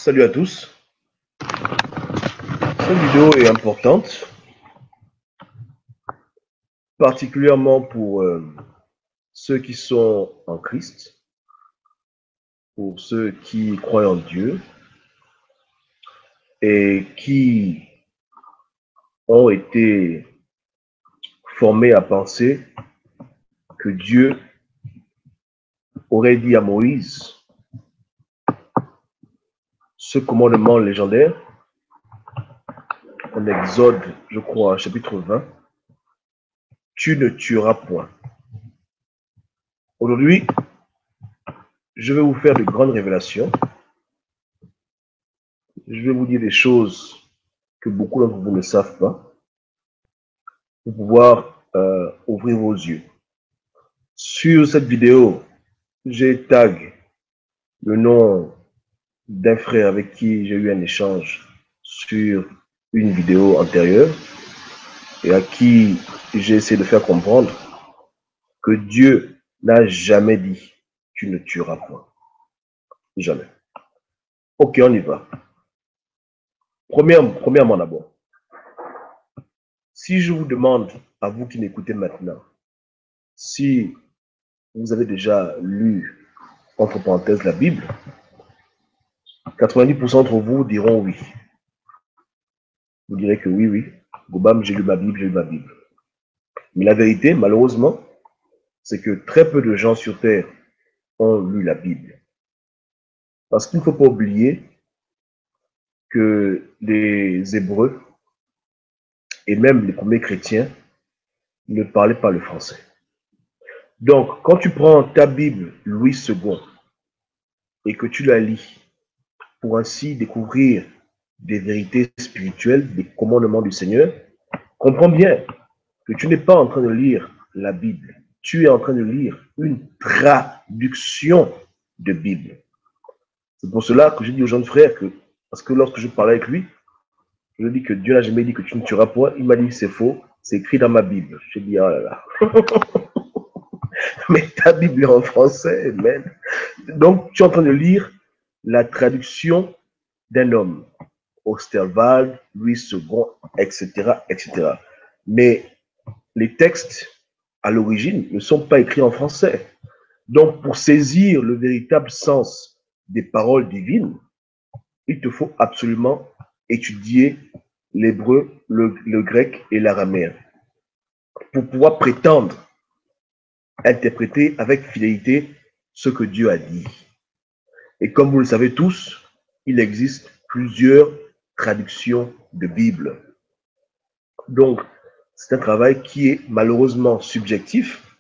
Salut à tous. Cette vidéo est importante, particulièrement pour ceux qui sont en Christ, pour ceux qui croient en Dieu et qui ont été formés à penser que Dieu aurait dit à Moïse ce commandement légendaire en Exode, je crois, chapitre 20, « Tu ne tueras point ». Aujourd'hui, je vais vous faire de grandes révélations. Je vais vous dire des choses que beaucoup d'entre vous ne savent pas, pour pouvoir ouvrir vos yeux. Sur cette vidéo, j'ai tag le nom d'un frère avec qui j'ai eu un échange sur une vidéo antérieure et à qui j'ai essayé de faire comprendre que Dieu n'a jamais dit « tu ne tueras point ». Jamais. Ok, on y va. Premièrement d'abord, si je vous demande, à vous qui m'écoutez maintenant, si vous avez déjà lu, entre parenthèses, la Bible, 90% d'entre vous diront oui. Vous direz que oui, Gobam, j'ai lu ma Bible, j'ai lu ma Bible. Mais la vérité, malheureusement, c'est que très peu de gens sur Terre ont lu la Bible. Parce qu'il ne faut pas oublier que les Hébreux et même les premiers chrétiens ne parlaient pas le français. Donc, quand tu prends ta Bible, Louis II, et que tu la lis pour ainsi découvrir des vérités spirituelles, des commandements du Seigneur, comprends bien que tu n'es pas en train de lire la Bible, tu es en train de lire une traduction de Bible. C'est pour cela que je dis aux jeunes frères que, parce que lorsque je parlais avec lui, je lui dis que Dieu n'a jamais dit que tu ne tueras point. Il m'a dit c'est faux, c'est écrit dans ma Bible. J'ai dit oh là là. Mais ta Bible est en français, man. Donc tu es en train de lire la traduction d'un homme, Osterwald, Louis II, etc., etc. Mais les textes à l'origine ne sont pas écrits en français. Donc, pour saisir le véritable sens des paroles divines, il te faut absolument étudier l'hébreu, le grec et l'araméen pour pouvoir prétendre interpréter avec fidélité ce que Dieu a dit. Et comme vous le savez tous, il existe plusieurs traductions de Bible. Donc, c'est un travail qui est malheureusement subjectif.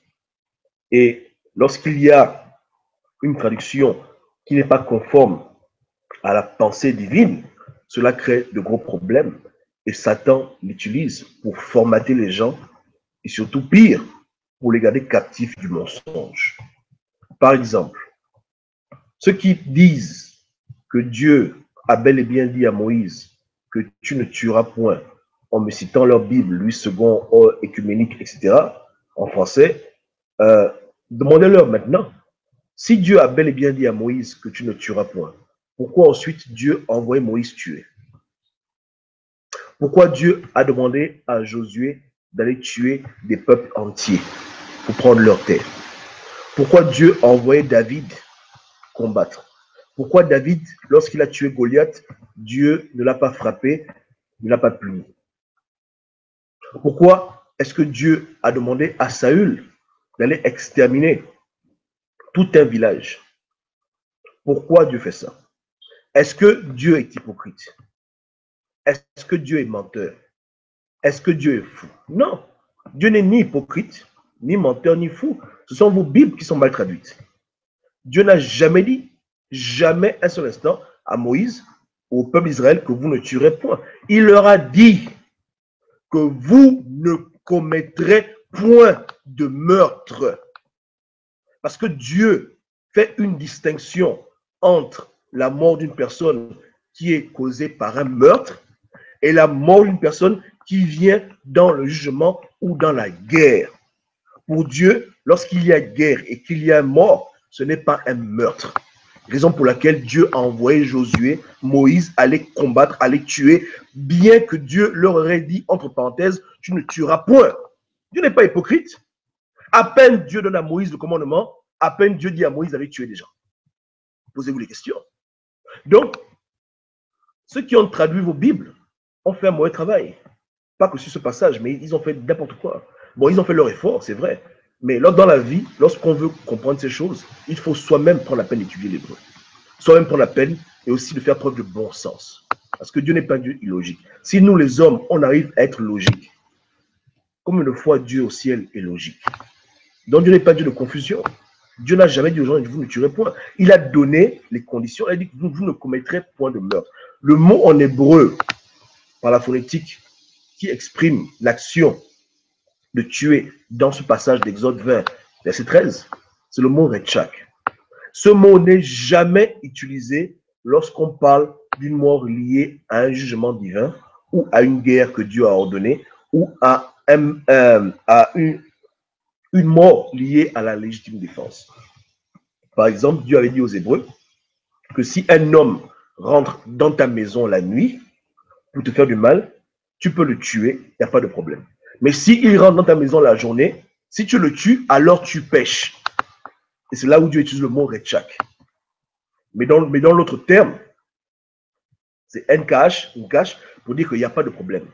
Et lorsqu'il y a une traduction qui n'est pas conforme à la pensée divine, cela crée de gros problèmes. Et Satan l'utilise pour formater les gens et surtout pire, pour les garder captifs du mensonge. Par exemple, ceux qui disent que Dieu a bel et bien dit à Moïse que tu ne tueras point, en me citant leur Bible, Louis II, écuménique, etc., en français, demandez-leur maintenant, si Dieu a bel et bien dit à Moïse que tu ne tueras point, pourquoi ensuite Dieu a envoyé Moïse tuer? Pourquoi Dieu a demandé à Josué d'aller tuer des peuples entiers pour prendre leur terre? Pourquoi Dieu a envoyé David combattre? Pourquoi David, lorsqu'il a tué Goliath, Dieu ne l'a pas frappé, ne l'a pas puni? Pourquoi est-ce que Dieu a demandé à Saül d'aller exterminer tout un village? Pourquoi Dieu fait ça? Est-ce que Dieu est hypocrite? Est-ce que Dieu est menteur? Est-ce que Dieu est fou? Non. Dieu n'est ni hypocrite, ni menteur, ni fou. Ce sont vos Bibles qui sont mal traduites. Dieu n'a jamais dit, jamais un seul instant, à Moïse ou au peuple d'Israël que vous ne tuerez point. Il leur a dit que vous ne commettrez point de meurtre. Parce que Dieu fait une distinction entre la mort d'une personne qui est causée par un meurtre et la mort d'une personne qui vient dans le jugement ou dans la guerre. Pour Dieu, lorsqu'il y a guerre et qu'il y a mort, ce n'est pas un meurtre. Raison pour laquelle Dieu a envoyé Josué, Moïse, aller combattre, aller tuer, bien que Dieu leur aurait dit, entre parenthèses, tu ne tueras point. Dieu n'est pas hypocrite. À peine Dieu donne à Moïse le commandement, à peine Dieu dit à Moïse d'aller tuer des gens. Posez-vous les questions. Donc, ceux qui ont traduit vos Bibles ont fait un mauvais travail. Pas que sur ce passage, mais ils ont fait n'importe quoi. Bon, ils ont fait leur effort, c'est vrai. Mais dans la vie, lorsqu'on veut comprendre ces choses, il faut soi-même prendre la peine d'étudier l'hébreu. Soi-même prendre la peine et aussi de faire preuve de bon sens. Parce que Dieu n'est pas un Dieu illogique. Si nous, les hommes, on arrive à être logique, comme une fois Dieu au ciel est logique. Donc Dieu n'est pas Dieu de confusion. Dieu n'a jamais dit aux gens, vous ne tuerez point. Il a donné les conditions, il a dit que vous ne commettrez point de meurtre. Le mot en hébreu, par la phonétique, qui exprime l'action de tuer dans ce passage d'Exode 20, verset 13, c'est le mot retchak. Ce mot n'est jamais utilisé lorsqu'on parle d'une mort liée à un jugement divin ou à une guerre que Dieu a ordonnée ou à une mort liée à la légitime défense. Par exemple, Dieu avait dit aux Hébreux que si un homme rentre dans ta maison la nuit pour te faire du mal, tu peux le tuer, il n'y a pas de problème. Mais s'il rentre dans ta maison la journée, si tu le tues, alors tu pèches. Et c'est là où Dieu utilise le mot retchak. Mais dans l'autre terme, c'est NKH, pour dire qu'il n'y a pas de problème.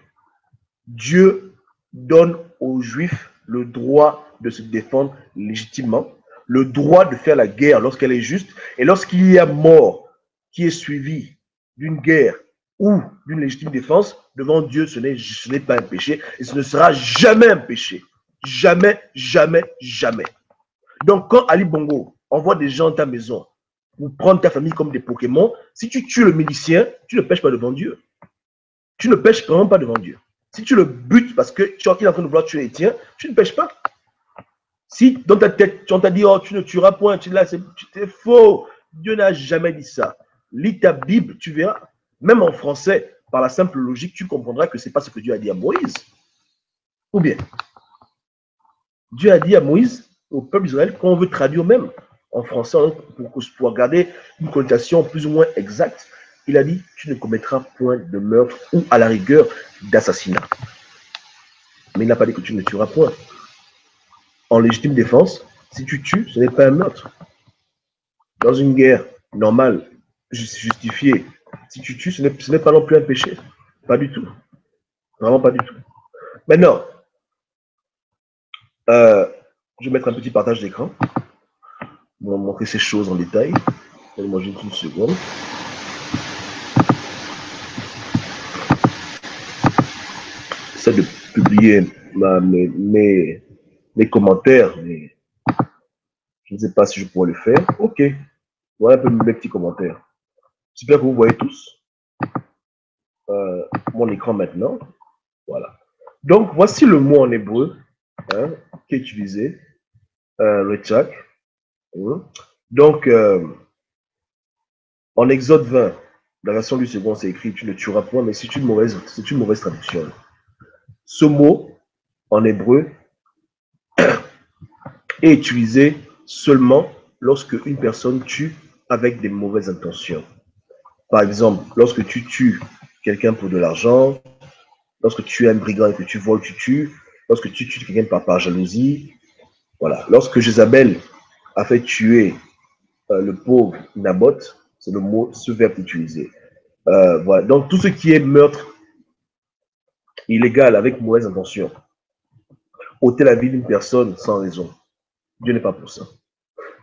Dieu donne aux Juifs le droit de se défendre légitimement, le droit de faire la guerre lorsqu'elle est juste, et lorsqu'il y a mort qui est suivie d'une guerre ou d'une légitime défense, devant Dieu, ce n'est pas un péché, et ce ne sera jamais un péché. Jamais, jamais, jamais. Donc, quand Ali Bongo envoie des gens dans ta maison pour prendre ta famille comme des Pokémon, si tu tues le milicien, tu ne pêches pas devant Dieu. Tu ne pêches vraiment pas devant Dieu. Si tu le butes parce qu'il est en train de vouloir tuer les tiens, tu ne pêches pas. Si dans ta tête, on t'a dit, oh, tu ne tueras point, c'est faux. Dieu n'a jamais dit ça. Lis ta Bible, tu verras. Même en français, par la simple logique, tu comprendras que ce n'est pas ce que Dieu a dit à Moïse. Ou bien, Dieu a dit à Moïse, au peuple d'Israël, qu'on veut traduire même en français, pour garder une connotation plus ou moins exacte, il a dit, tu ne commettras point de meurtre ou à la rigueur d'assassinat. Mais il n'a pas dit que tu ne tueras point. En légitime défense, si tu tues, ce n'est pas un meurtre. Dans une guerre normale, justifiée, si tu tues, ce n'est pas non plus un péché. Pas du tout. Vraiment pas du tout. Maintenant, je vais mettre un petit partage d'écran. On va montrer ces choses en détail. Donnez-moi juste une seconde. J'essaie de publier mes commentaires, mais je ne sais pas si je pourrais le faire. Ok. Voilà un peu mes petits commentaires. J'espère que vous voyez tous mon écran maintenant. Voilà. Donc, voici le mot en hébreu qui est utilisé, retchak. Donc, en Exode 20, la version du second, c'est écrit, tu ne tueras point, mais c'est une mauvaise traduction. Ce mot, en hébreu, est utilisé seulement lorsque une personne tue avec des mauvaises intentions. Par exemple, lorsque tu tues quelqu'un pour de l'argent, lorsque tu es un brigand et que tu voles, tu tues, lorsque tu tues quelqu'un par jalousie, voilà. Lorsque Jézabel a fait tuer le pauvre Naboth, c'est ce verbe utilisé. Voilà. Donc, tout ce qui est meurtre illégal avec mauvaise intention, ôter la vie d'une personne sans raison, Dieu n'est pas pour ça.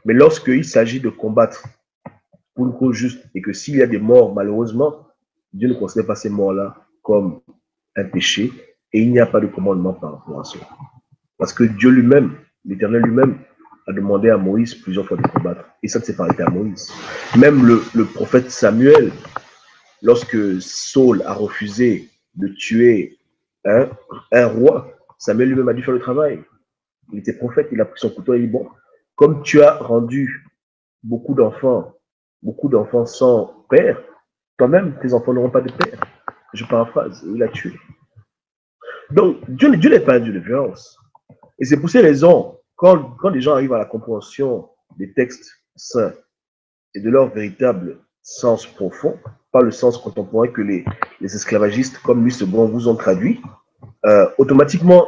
Mais lorsqu'il s'agit de combattre pour une cause juste et que s'il y a des morts, malheureusement, Dieu ne considère pas ces morts-là comme un péché et il n'y a pas de commandement par rapport à ça. Parce que Dieu lui-même, l'Éternel lui-même, a demandé à Moïse plusieurs fois de combattre. Et ça ne s'est pas arrêté à Moïse. Même le prophète Samuel, lorsque Saul a refusé de tuer un roi, Samuel lui-même a dû faire le travail. Il était prophète, il a pris son couteau et il dit, bon, comme tu as rendu beaucoup d'enfants sans père, toi-même, tes enfants n'auront pas de père. Je paraphrase, il a tué. Donc, Dieu n'est pas un Dieu de violence. Et c'est pour ces raisons, quand les gens arrivent à la compréhension des textes saints, et de leur véritable sens profond, pas le sens contemporain que les esclavagistes comme Louis II vous ont traduit, automatiquement,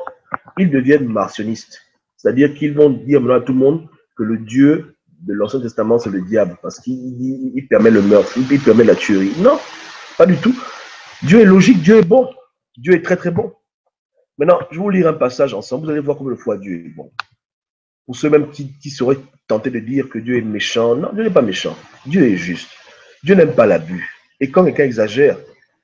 ils deviennent marcionnistes. C'est-à-dire qu'ils vont dire maintenant à tout le monde que le Dieu de l'Ancien Testament, c'est le diable, parce qu'il permet le meurtre, il permet la tuerie. Non, pas du tout. Dieu est logique, Dieu est bon. Dieu est très très bon. Maintenant, je vais vous lire un passage ensemble, vous allez voir combien de fois Dieu est bon. Pour ceux même qui seraient tentés de dire que Dieu est méchant, non, Dieu n'est pas méchant. Dieu est juste. Dieu n'aime pas l'abus. Et quand quelqu'un exagère,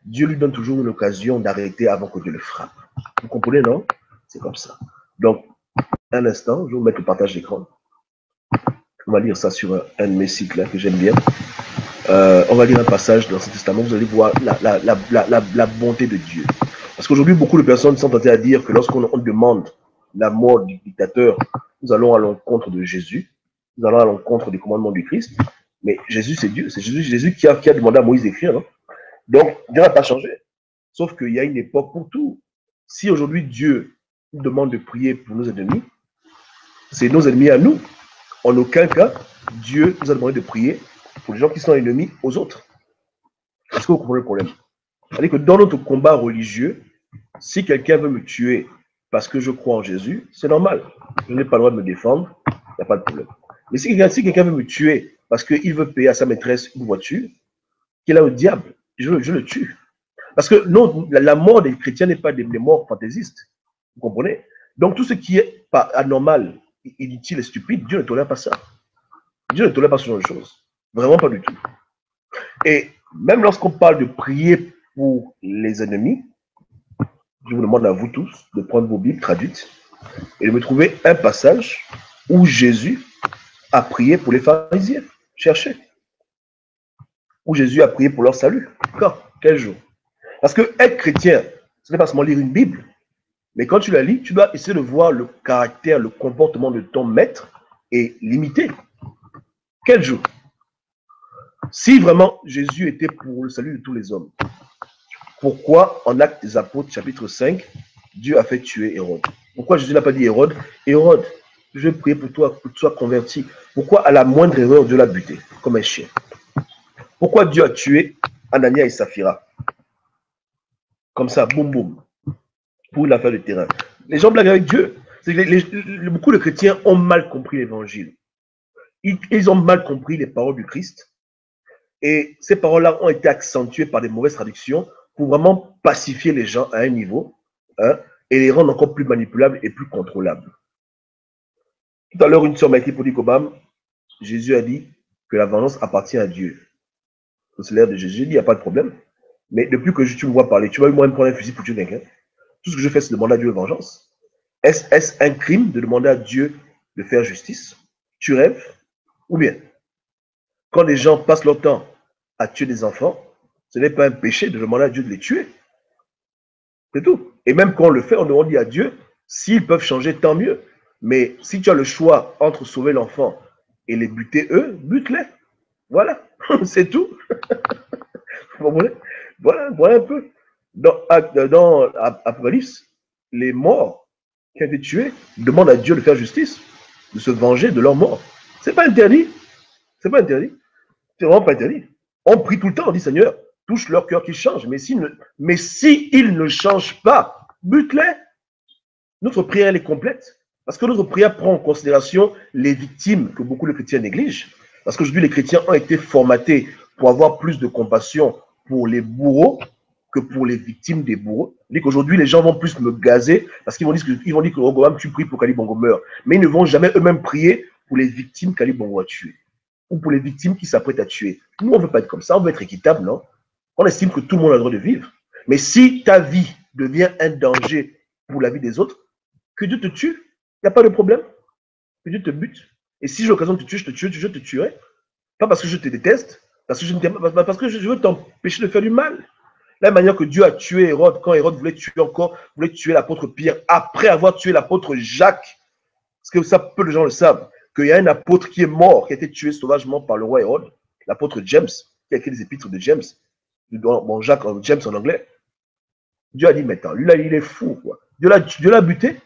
Dieu lui donne toujours une occasion d'arrêter avant que Dieu le frappe. Vous comprenez, non? C'est comme ça. Donc, un instant, je vais vous mettre le partage d'écran. On va lire ça sur un de mes sites là, que j'aime bien. On va lire un passage de l'Ancien Testament, vous allez voir la bonté de Dieu. Parce qu'aujourd'hui, beaucoup de personnes sont tentées à dire que lorsqu'on demande la mort du dictateur, nous allons à l'encontre de Jésus, nous allons à l'encontre des commandements du Christ. Mais Jésus, c'est Dieu. C'est Jésus qui a demandé à Moïse d'écrire. Hein. Donc, Dieu n'a pas changé. Sauf qu'il y a une époque pour tout. Si aujourd'hui Dieu nous demande de prier pour nos ennemis, c'est nos ennemis à nous. En aucun cas, Dieu nous a demandé de prier pour les gens qui sont ennemis aux autres. Est-ce que vous comprenez le problème? C'est-à-dire que dans notre combat religieux, si quelqu'un veut me tuer parce que je crois en Jésus, c'est normal. Je n'ai pas le droit de me défendre, il n'y a pas de problème. Mais si quelqu'un veut me tuer parce qu'il veut payer à sa maîtresse une voiture, qu'il a au diable, je le tue. Parce que non, la mort des chrétiens n'est pas des morts fantaisistes. Vous comprenez? Donc tout ce qui est pas anormal, inutile et stupide, Dieu ne tolère pas ça. Dieu ne tolère pas ce genre de choses. Vraiment pas du tout. Et même lorsqu'on parle de prier pour les ennemis, je vous demande à vous tous de prendre vos Bibles traduites et de me trouver un passage où Jésus a prié pour les pharisiens. Cherchez. Où Jésus a prié pour leur salut. Quand? Quel jour? Parce que être chrétien, ce n'est pas seulement lire une Bible, mais quand tu la lis, tu dois essayer de voir le caractère, le comportement de ton maître et l'imiter. Quel jour? Si vraiment Jésus était pour le salut de tous les hommes, pourquoi en Actes des Apôtres, chapitre 5, Dieu a fait tuer Hérode? Pourquoi Jésus n'a pas dit Hérode, Hérode, je vais prier pour toi, pour que tu sois converti? Pourquoi à la moindre erreur, Dieu l'a buté, comme un chien? Pourquoi Dieu a tué Anania et Saphira? Comme ça, boum boum, pour l'affaire de terrain. Les gens blaguent avec Dieu. Beaucoup de chrétiens ont mal compris l'évangile. Ils ont mal compris les paroles du Christ. Et ces paroles-là ont été accentuées par des mauvaises traductions pour vraiment pacifier les gens à un niveau, hein, et les rendre encore plus manipulables et plus contrôlables. Tout à l'heure, une sœur m'a écrit pour dire qu'Obama, Jésus a dit que la vengeance appartient à Dieu. C'est l'air de Jésus. J'ai dit, il n'y a pas de problème. Mais depuis que tu me vois parler, tu vas moi me prendre un fusil pour tuer quelqu'un. Tout ce que je fais, c'est demander à Dieu la vengeance. Est-ce un crime de demander à Dieu de faire justice? Tu rêves? Ou bien, quand les gens passent leur temps à tuer des enfants, ce n'est pas un péché de demander à Dieu de les tuer. C'est tout. Et même quand on le fait, on dit à Dieu, s'ils peuvent changer, tant mieux. Mais si tu as le choix entre sauver l'enfant et les buter eux, bute-les. Voilà, c'est tout. Voilà un peu. Dans Apocalypse, les morts qui ont été tués demandent à Dieu de faire justice, de se venger de leurs morts. C'est pas interdit. C'est pas interdit. C'est vraiment pas interdit. On prie tout le temps, on dit Seigneur, touche leur cœur qu'ils changent. Mais s'ils ne changent pas, bute-les. Notre prière, elle est complète. Parce que notre prière prend en considération les victimes que beaucoup de chrétiens négligent. Parce qu'aujourd'hui, les chrétiens ont été formatés pour avoir plus de compassion pour les bourreaux que pour les victimes des bourreaux. C'est qu'aujourd'hui, les gens vont plus me gazer parce qu'ils vont dire que Rogowam, tu pries pour qu'Ali Bongo meure. Mais ils ne vont jamais eux-mêmes prier pour les victimes qu'Ali Bongo a tuées. Ou pour les victimes qui s'apprêtent à tuer. Nous, on ne veut pas être comme ça, on veut être équitable, non? On estime que tout le monde a le droit de vivre. Mais si ta vie devient un danger pour la vie des autres, que Dieu te tue, il n'y a pas de problème. Que Dieu te bute. Et si j'ai l'occasion de te tuer, je te tuerai. Pas parce que je te déteste, parce que je ne t'aime pas, parce que je veux t'empêcher de faire du mal. La manière que Dieu a tué Hérode, quand Hérode voulait tuer l'apôtre Pierre, après avoir tué l'apôtre Jacques, parce que ça, peu de gens le savent, qu'il y a un apôtre qui est mort, qui a été tué sauvagement par le roi Hérode, l'apôtre James, qui a écrit les épîtres de James, bon, Jacques, James en anglais. Dieu a dit maintenant, lui là, il est fou, quoi. Dieu l'a buté.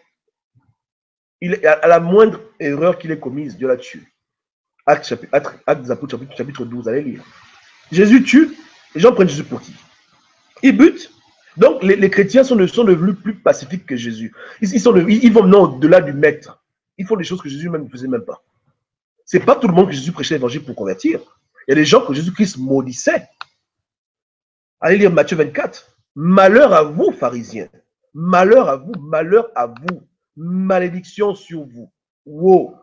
À la moindre erreur qu'il ait commise, Dieu l'a tué. Actes des Apôtres, chapitre 12, allez lire. Jésus tue, les gens prennent Jésus pour qui? Ils butent. Donc, les chrétiens sont devenus plus pacifiques que Jésus. Ils vont non au-delà du maître. Ils font des choses que Jésus même ne faisait même pas. Ce n'est pas tout le monde que Jésus prêchait l'évangile pour convertir. Il y a des gens que Jésus-Christ maudissait. Allez lire Matthieu 24. Malheur à vous, pharisiens. Malheur à vous, malheur à vous. Malédiction sur vous. Wow.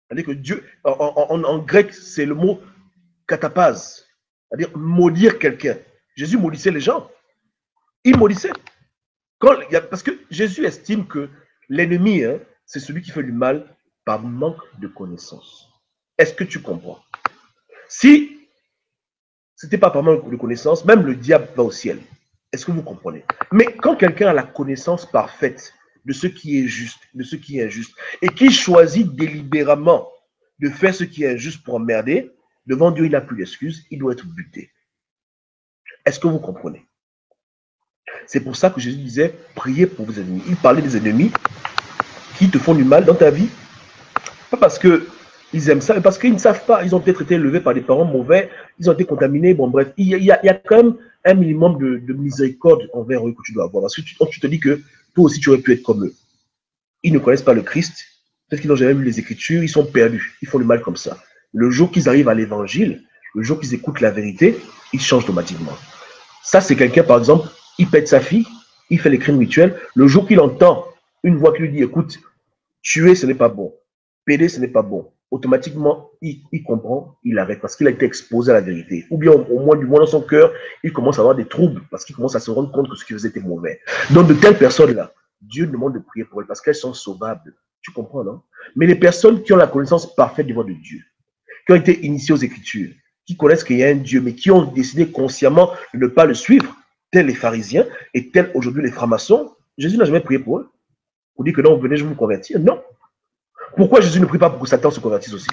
C'est-à-dire que Dieu, en grec, c'est le mot katapaz. C'est-à-dire maudire quelqu'un. Jésus maudissait les gens. Il maudissait. Parce que Jésus estime que l'ennemi, c'est celui qui fait du mal par manque de connaissance. Est-ce que tu comprends? Si ce n'était pas par manque de connaissance, même le diable va au ciel. Est-ce que vous comprenez? Mais quand quelqu'un a la connaissance parfaite de ce qui est juste, de ce qui est injuste, et qui choisit délibérément de faire ce qui est injuste pour emmerder, devant Dieu, il n'a plus d'excuses, il doit être buté. Est-ce que vous comprenez? C'est pour ça que Jésus disait, priez pour vos ennemis. Il parlait des ennemis qui te font du mal dans ta vie. Pas parce qu'ils aiment ça, mais parce qu'ils ne savent pas. Ils ont peut-être été élevés par des parents mauvais, ils ont été contaminés. Bon, bref, il y a quand même un minimum de miséricorde envers eux que tu dois avoir. Parce que tu te dis que toi aussi, tu aurais pu être comme eux. Ils ne connaissent pas le Christ. Peut-être qu'ils n'ont jamais lu les Écritures. Ils sont perdus. Ils font le mal comme ça. Le jour qu'ils arrivent à l'Évangile, le jour qu'ils écoutent la vérité, ils changent automatiquement. Ça, c'est quelqu'un, par exemple, il pète sa fille, il fait les crimes rituels. Le jour qu'il entend une voix qui lui dit, écoute, tuer, ce n'est pas bon. Péder, ce n'est pas bon. Automatiquement, il comprend, il arrête parce qu'il a été exposé à la vérité. Ou bien, au moins, du moins dans son cœur, il commence à avoir des troubles parce qu'il commence à se rendre compte que ce qu'il faisait était mauvais. Donc, de telles personnes-là, Dieu demande de prier pour elles parce qu'elles sont sauvables. Tu comprends, non? Mais les personnes qui ont la connaissance parfaite du voix de Dieu, qui ont été initiées aux Écritures, qui connaissent qu'il y a un Dieu, mais qui ont décidé consciemment de ne pas le suivre, tels les pharisiens et tels aujourd'hui les francs-maçons, Jésus n'a jamais prié pour eux. Pour dire que non, venez, je vais vous convertir. Non. Pourquoi Jésus ne prie pas pour que Satan se convertisse aussi?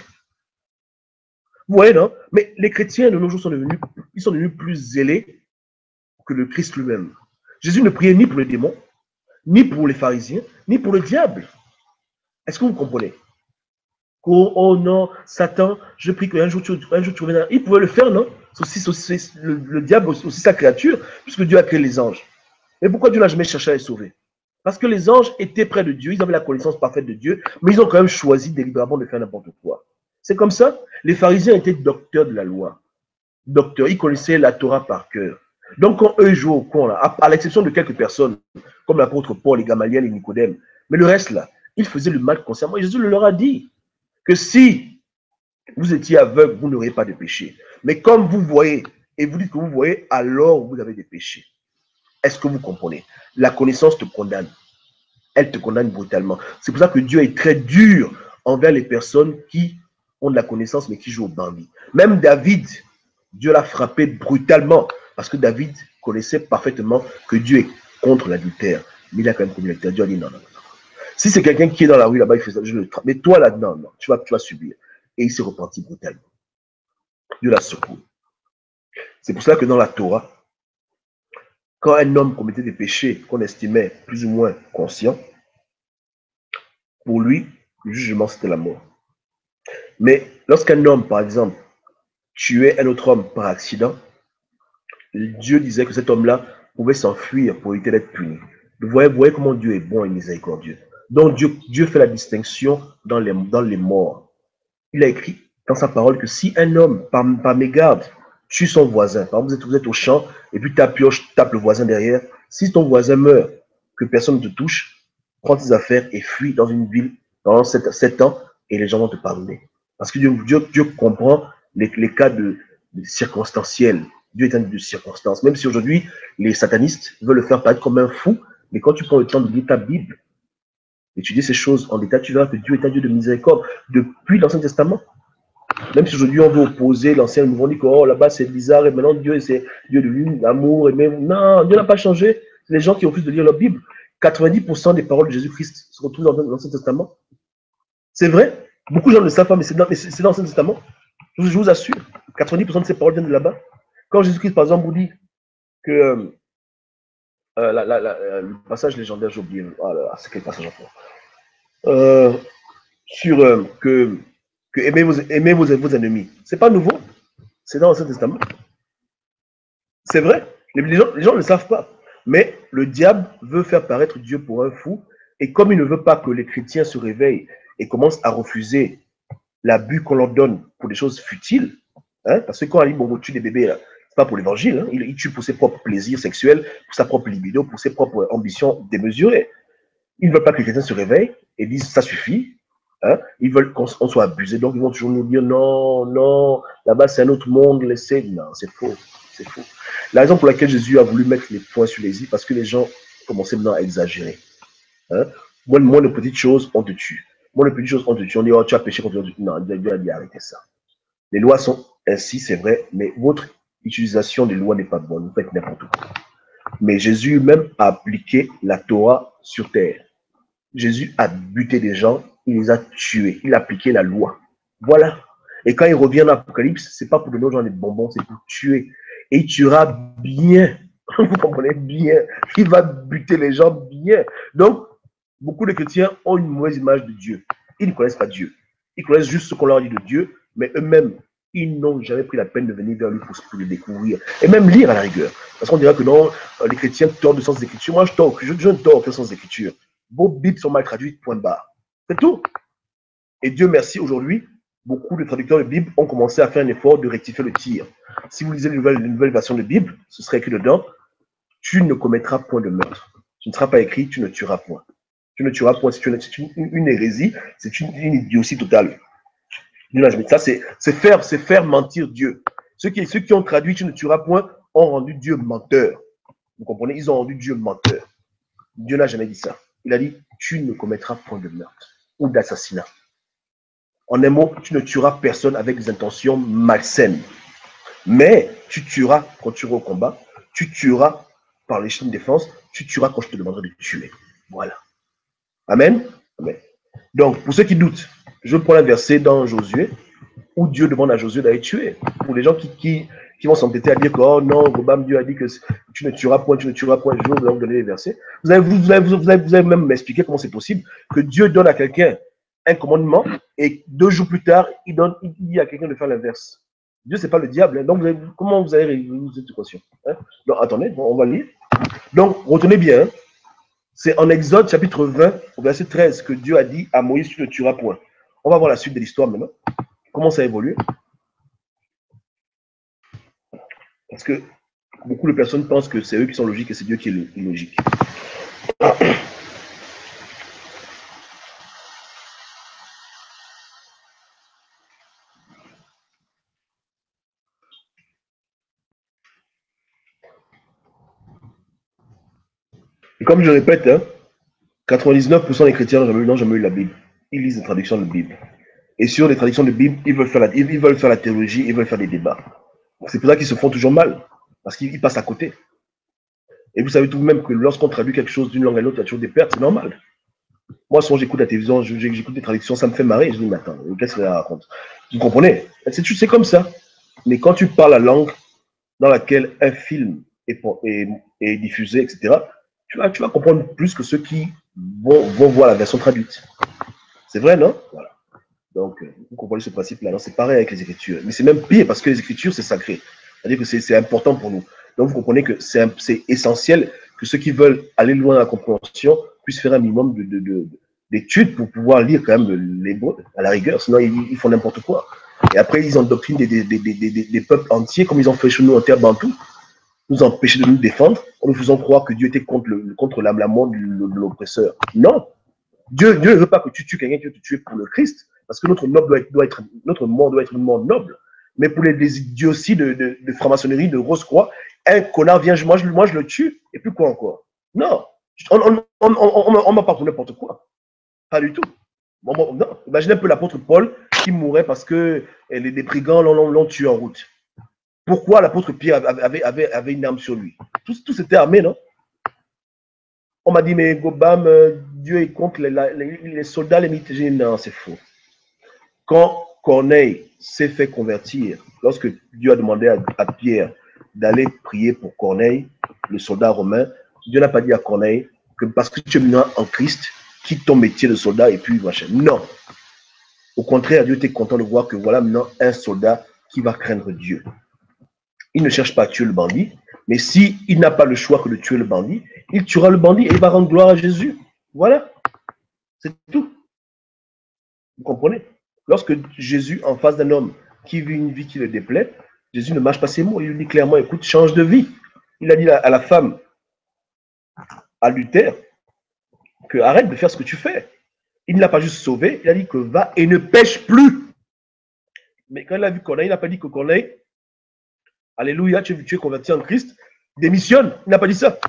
Vous voyez, non? Mais les chrétiens de nos jours sont devenus plus zélés que le Christ lui-même. Jésus ne priait ni pour les démons, ni pour les pharisiens, ni pour le diable. Est-ce que vous comprenez? Oh non, Satan, je prie qu'un jour tu reviendras. Il pouvait le faire, non? C'est aussi le diable, aussi sa créature, puisque Dieu a créé les anges. Mais pourquoi Dieu n'a jamais cherché à les sauver? Parce que les anges étaient près de Dieu, ils avaient la connaissance parfaite de Dieu, mais ils ont quand même choisi délibérément de faire n'importe quoi. C'est comme ça. Les pharisiens étaient docteurs de la loi. Docteurs, ils connaissaient la Torah par cœur. Donc quand eux jouaient au con, là, à l'exception de quelques personnes, comme l'apôtre Paul, les Gamaliel et Nicodème, mais le reste là, ils faisaient le mal consciemment. Et Jésus leur a dit que si vous étiez aveugle, vous n'auriez pas de péché. Mais comme vous voyez, et vous dites que vous voyez, alors vous avez des péchés. Est-ce que vous comprenez? La connaissance te condamne. Elle te condamne brutalement. C'est pour ça que Dieu est très dur envers les personnes qui ont de la connaissance mais qui jouent au bandit. Même David, Dieu l'a frappé brutalement parce que David connaissait parfaitement que Dieu est contre l'adultère. Mais il a quand même commis l'adultère. Dieu a dit non, non, non. Si c'est quelqu'un qui est dans la rue là-bas, il fait ça, je le trappe. Mais toi là, non, non, tu vas subir. Et il s'est repenti brutalement. Dieu l'a secoué. C'est pour cela que dans la Torah, quand un homme commettait des péchés qu'on estimait plus ou moins conscients, pour lui, le jugement, c'était la mort. Mais lorsqu'un homme, par exemple, tuait un autre homme par accident, Dieu disait que cet homme-là pouvait s'enfuir pour éviter d'être puni. Vous voyez comment Dieu est bon et miséricordieux. Donc Dieu fait la distinction dans les morts. Il a écrit dans sa parole que si un homme, par mégarde, tue son voisin, par exemple, vous êtes au champ, et puis ta pioche tape le voisin derrière, si ton voisin meurt, que personne ne te touche, prends tes affaires et fuis dans une ville pendant 7 ans, et les gens vont te pardonner. Parce que Dieu comprend les cas de circonstanciels. Dieu est un Dieu de circonstances. Même si aujourd'hui, les satanistes veulent le faire paraître comme un fou, mais quand tu prends le temps de lire ta Bible, étudier ces choses en détail, tu verras que Dieu est un Dieu de miséricorde depuis l'Ancien Testament. Même si aujourd'hui on veut opposer l'Ancien et le Nouveau, on dit que oh, là-bas c'est bizarre et maintenant Dieu c'est Dieu de l'amour et même. Non, Dieu n'a pas changé. C'est les gens qui refusent de lire leur Bible. 90% des paroles de Jésus-Christ se retrouvent dans l'Ancien Testament. C'est vrai. Beaucoup de gens ne le savent pas, mais c'est dans l'Ancien Testament. Je vous assure. 90% de ces paroles viennent de là-bas. Quand Jésus-Christ, par exemple, vous dit que le passage légendaire, j'ai oublié. Oh là là, c'est quel passage encore? Que que aimez vos ennemis. Ce n'est pas nouveau. C'est dans l'Ancien Testament. C'est vrai. Les gens ne le savent pas. Mais le diable veut faire paraître Dieu pour un fou. Et comme il ne veut pas que les chrétiens se réveillent et commencent à refuser l'abus qu'on leur donne pour des choses futiles, hein, parce que quand on dit bon, on tue des bébés, ce n'est pas pour l'évangile, hein, il tue pour ses propres plaisirs sexuels, pour sa propre libido, pour ses propres ambitions démesurées. Ils ne veulent pas que les chrétiens se réveillent et disent ça suffit. Hein, ils veulent qu'on soit abusé, donc ils vont toujours nous dire non, non, là-bas c'est un autre monde, laissez. Non, c'est faux, c'est faux. La raison pour laquelle Jésus a voulu mettre les points sur les i, parce que les gens commençaient maintenant à exagérer. Hein? Moins de petites choses, on te tue. Moins de petites choses, on te tue. On dit, oh, tu as péché contre Dieu. Non, Dieu a dit, arrêtez ça. Les lois sont ainsi, c'est vrai, mais votre utilisation des lois n'est pas bonne. Vous faites n'importe quoi. Mais Jésus même a appliqué la Torah sur terre. Jésus a buté des gens, il les a tués. Il a appliqué la loi. Voilà. Et quand il revient dans l'Apocalypse, ce n'est pas pour donner aux gens des bonbons, c'est pour tuer. Et il tuera bien. Vous comprenez bien. Il va buter les gens bien. Donc, beaucoup de chrétiens ont une mauvaise image de Dieu. Ils ne connaissent pas Dieu. Ils connaissent juste ce qu'on leur dit de Dieu, mais eux-mêmes, ils n'ont jamais pris la peine de venir vers lui pour le découvrir. Et même lire à la rigueur. Parce qu'on dirait que non, les chrétiens tordent le sens d'écriture. Moi, je ne tords aucun sens d'écriture. Vos Bibles sont mal traduites, point barre. C'est tout. Et Dieu merci, aujourd'hui, beaucoup de traducteurs de Bible ont commencé à faire un effort de rectifier le tir. Si vous lisez les nouvelles versions de Bible, ce serait écrit dedans, tu ne commettras point de meurtre. Ce ne sera pas écrit, tu ne tueras point. Tu ne tueras point, c'est une hérésie, c'est une idiotie totale. Ça, c'est faire mentir Dieu. Ceux qui ont traduit tu ne tueras point ont rendu Dieu menteur. Vous comprenez? Ils ont rendu Dieu menteur. Dieu n'a jamais dit ça. Il a dit, tu ne commettras point de meurtre ou d'assassinat. En un mot, tu ne tueras personne avec des intentions malsaines. Mais tu tueras quand tu iras au combat, tu tueras par légitime défense, tu tueras quand je te demanderai de tuer. Voilà. Amen. Amen. Donc, pour ceux qui doutent, je prends un verset dans Josué où Dieu demande à Josué d'aller tuer. Pour les gens qui vont s'entêter à dire que oh non, Dieu a dit que tu ne tueras point, je vais vous donner les versets. Vous allez même m'expliquer comment c'est possible que Dieu donne à quelqu'un un commandement et 2 jours plus tard, il dit à quelqu'un de faire l'inverse. Dieu, ce n'est pas le diable. Hein. Donc, comment vous allez résoudre cette équation, hein? Donc, attendez, on va lire. Donc, retenez bien, hein, c'est en Exode chapitre 20, au verset 13, que Dieu a dit à Moïse, tu ne tueras point. On va voir la suite de l'histoire maintenant. Comment ça évolue? Parce que beaucoup de personnes pensent que c'est eux qui sont logiques et c'est Dieu qui est illogique. Et comme je répète, hein, 99% des chrétiens n'ont jamais eu la Bible. Ils lisent des traductions de Bible. Et sur les traductions de Bible, ils veulent faire la théologie, ils veulent faire des débats. C'est pour ça qu'ils se font toujours mal. Parce qu'ils passent à côté. Et vous savez tout de même que lorsqu'on traduit quelque chose d'une langue à l'autre, il y a toujours des pertes, c'est normal. Moi, souvent, j'écoute la télévision, j'écoute des traductions, ça me fait marrer. Je dis, mais attends, qu'est-ce qu'elle raconte? Vous comprenez? C'est comme ça. Mais quand tu parles la langue dans laquelle un film est diffusé, etc., tu vas comprendre plus que ceux qui vont voir la version traduite. C'est vrai, non? Voilà. Donc, vous comprenez ce principe-là. C'est pareil avec les Écritures. Mais c'est même pire parce que les Écritures, c'est sacré. C'est-à-dire que c'est important pour nous. Donc, vous comprenez que c'est essentiel que ceux qui veulent aller loin dans la compréhension puissent faire un minimum d'études pour pouvoir lire quand même l'hébreu à la rigueur. Sinon, ils font n'importe quoi. Et après, ils endoctrinent des peuples entiers, comme ils ont fait chez nous en terre bantou, nous empêcher de nous défendre en nous faisant croire que Dieu était contre la mort de l'oppresseur. Non. Dieu ne veut pas que tu tues quelqu'un, tu veux te tuer pour le Christ, parce que notre mort doit être une mort noble. Mais pour les idioties de franc-maçonnerie, de Rose-Croix, un connard vient, moi je le tue, et puis quoi encore? Non. On m'a pas pour n'importe quoi. Pas du tout. Non. Imaginez un peu l'apôtre Paul qui mourait parce que les brigands l'ont tué en route. Pourquoi l'apôtre Pierre avait une arme sur lui? Tout s'était armé, non? On m'a dit, mais Gobam, Dieu est contre les soldats, les militaires. Non, c'est faux. Quand Corneille s'est fait convertir, lorsque Dieu a demandé à Pierre d'aller prier pour Corneille, le soldat romain, Dieu n'a pas dit à Corneille que parce que tu es maintenant en Christ, quitte ton métier de soldat et puis machin. Non. Au contraire, Dieu était content de voir que voilà maintenant un soldat qui va craindre Dieu. Il ne cherche pas à tuer le bandit, mais s'il n'a pas le choix que de tuer le bandit, il tuera le bandit et il va rendre gloire à Jésus. Voilà, c'est tout. Vous comprenez? Lorsque Jésus, en face d'un homme qui vit une vie qui le déplaît, Jésus ne mâche pas ses mots. Il lui dit clairement, écoute, change de vie. Il a dit à la femme, à Luther, que arrête de faire ce que tu fais. Il ne l'a pas juste sauvé, il a dit que va et ne pêche plus. Mais quand il a vu Corneille, il n'a pas dit que Corneille, alléluia, tu es converti en Christ, démissionne. Il n'a pas dit ça.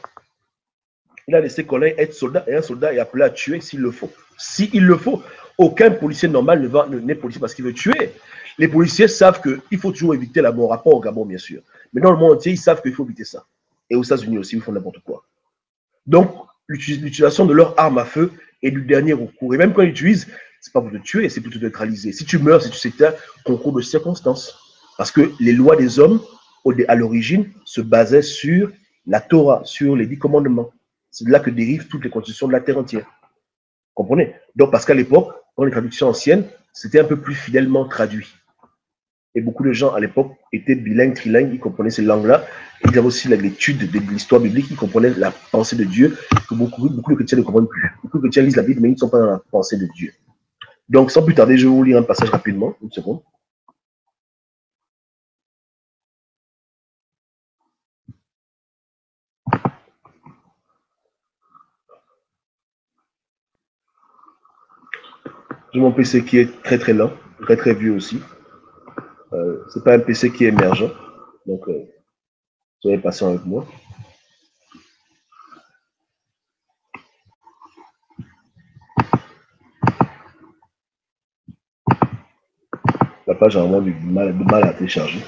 Il a laissé Corneille être soldat, et un soldat est appelé à tuer s'il le faut. S'il le faut. Aucun policier normal n'est policier parce qu'il veut tuer. Les policiers savent qu'il faut toujours éviter la mort, rapport au Gabon, bien sûr. Mais dans le monde entier, ils savent qu'il faut éviter ça. Et aux États-Unis aussi, ils font n'importe quoi. Donc, l'utilisation de leur arme à feu est du dernier recours. Et même quand ils l'utilisent, ce n'est pas pour te tuer, c'est pour te neutraliser. Si tu meurs, c'est un concours de circonstances. Parce que les lois des hommes, à l'origine, se basaient sur la Torah, sur les 10 commandements. C'est de là que dérivent toutes les constitutions de la terre entière. Vous comprenez? Donc, parce qu'à l'époque, dans les traductions anciennes, c'était un peu plus fidèlement traduit. Et beaucoup de gens à l'époque étaient bilingues, trilingues, ils comprenaient ces langues-là. Ils avaient aussi l'étude de l'histoire biblique, ils comprenaient la pensée de Dieu, que beaucoup de chrétiens ne comprennent plus. Beaucoup de chrétiens lisent la Bible, mais ils ne sont pas dans la pensée de Dieu. Donc, sans plus tarder, je vais vous lire un passage rapidement, une seconde. J'ai mon PC qui est très très lent, très très vieux aussi. Ce n'est pas un PC qui est émergent, donc soyez patient avec moi. La page a vraiment du mal à télécharger.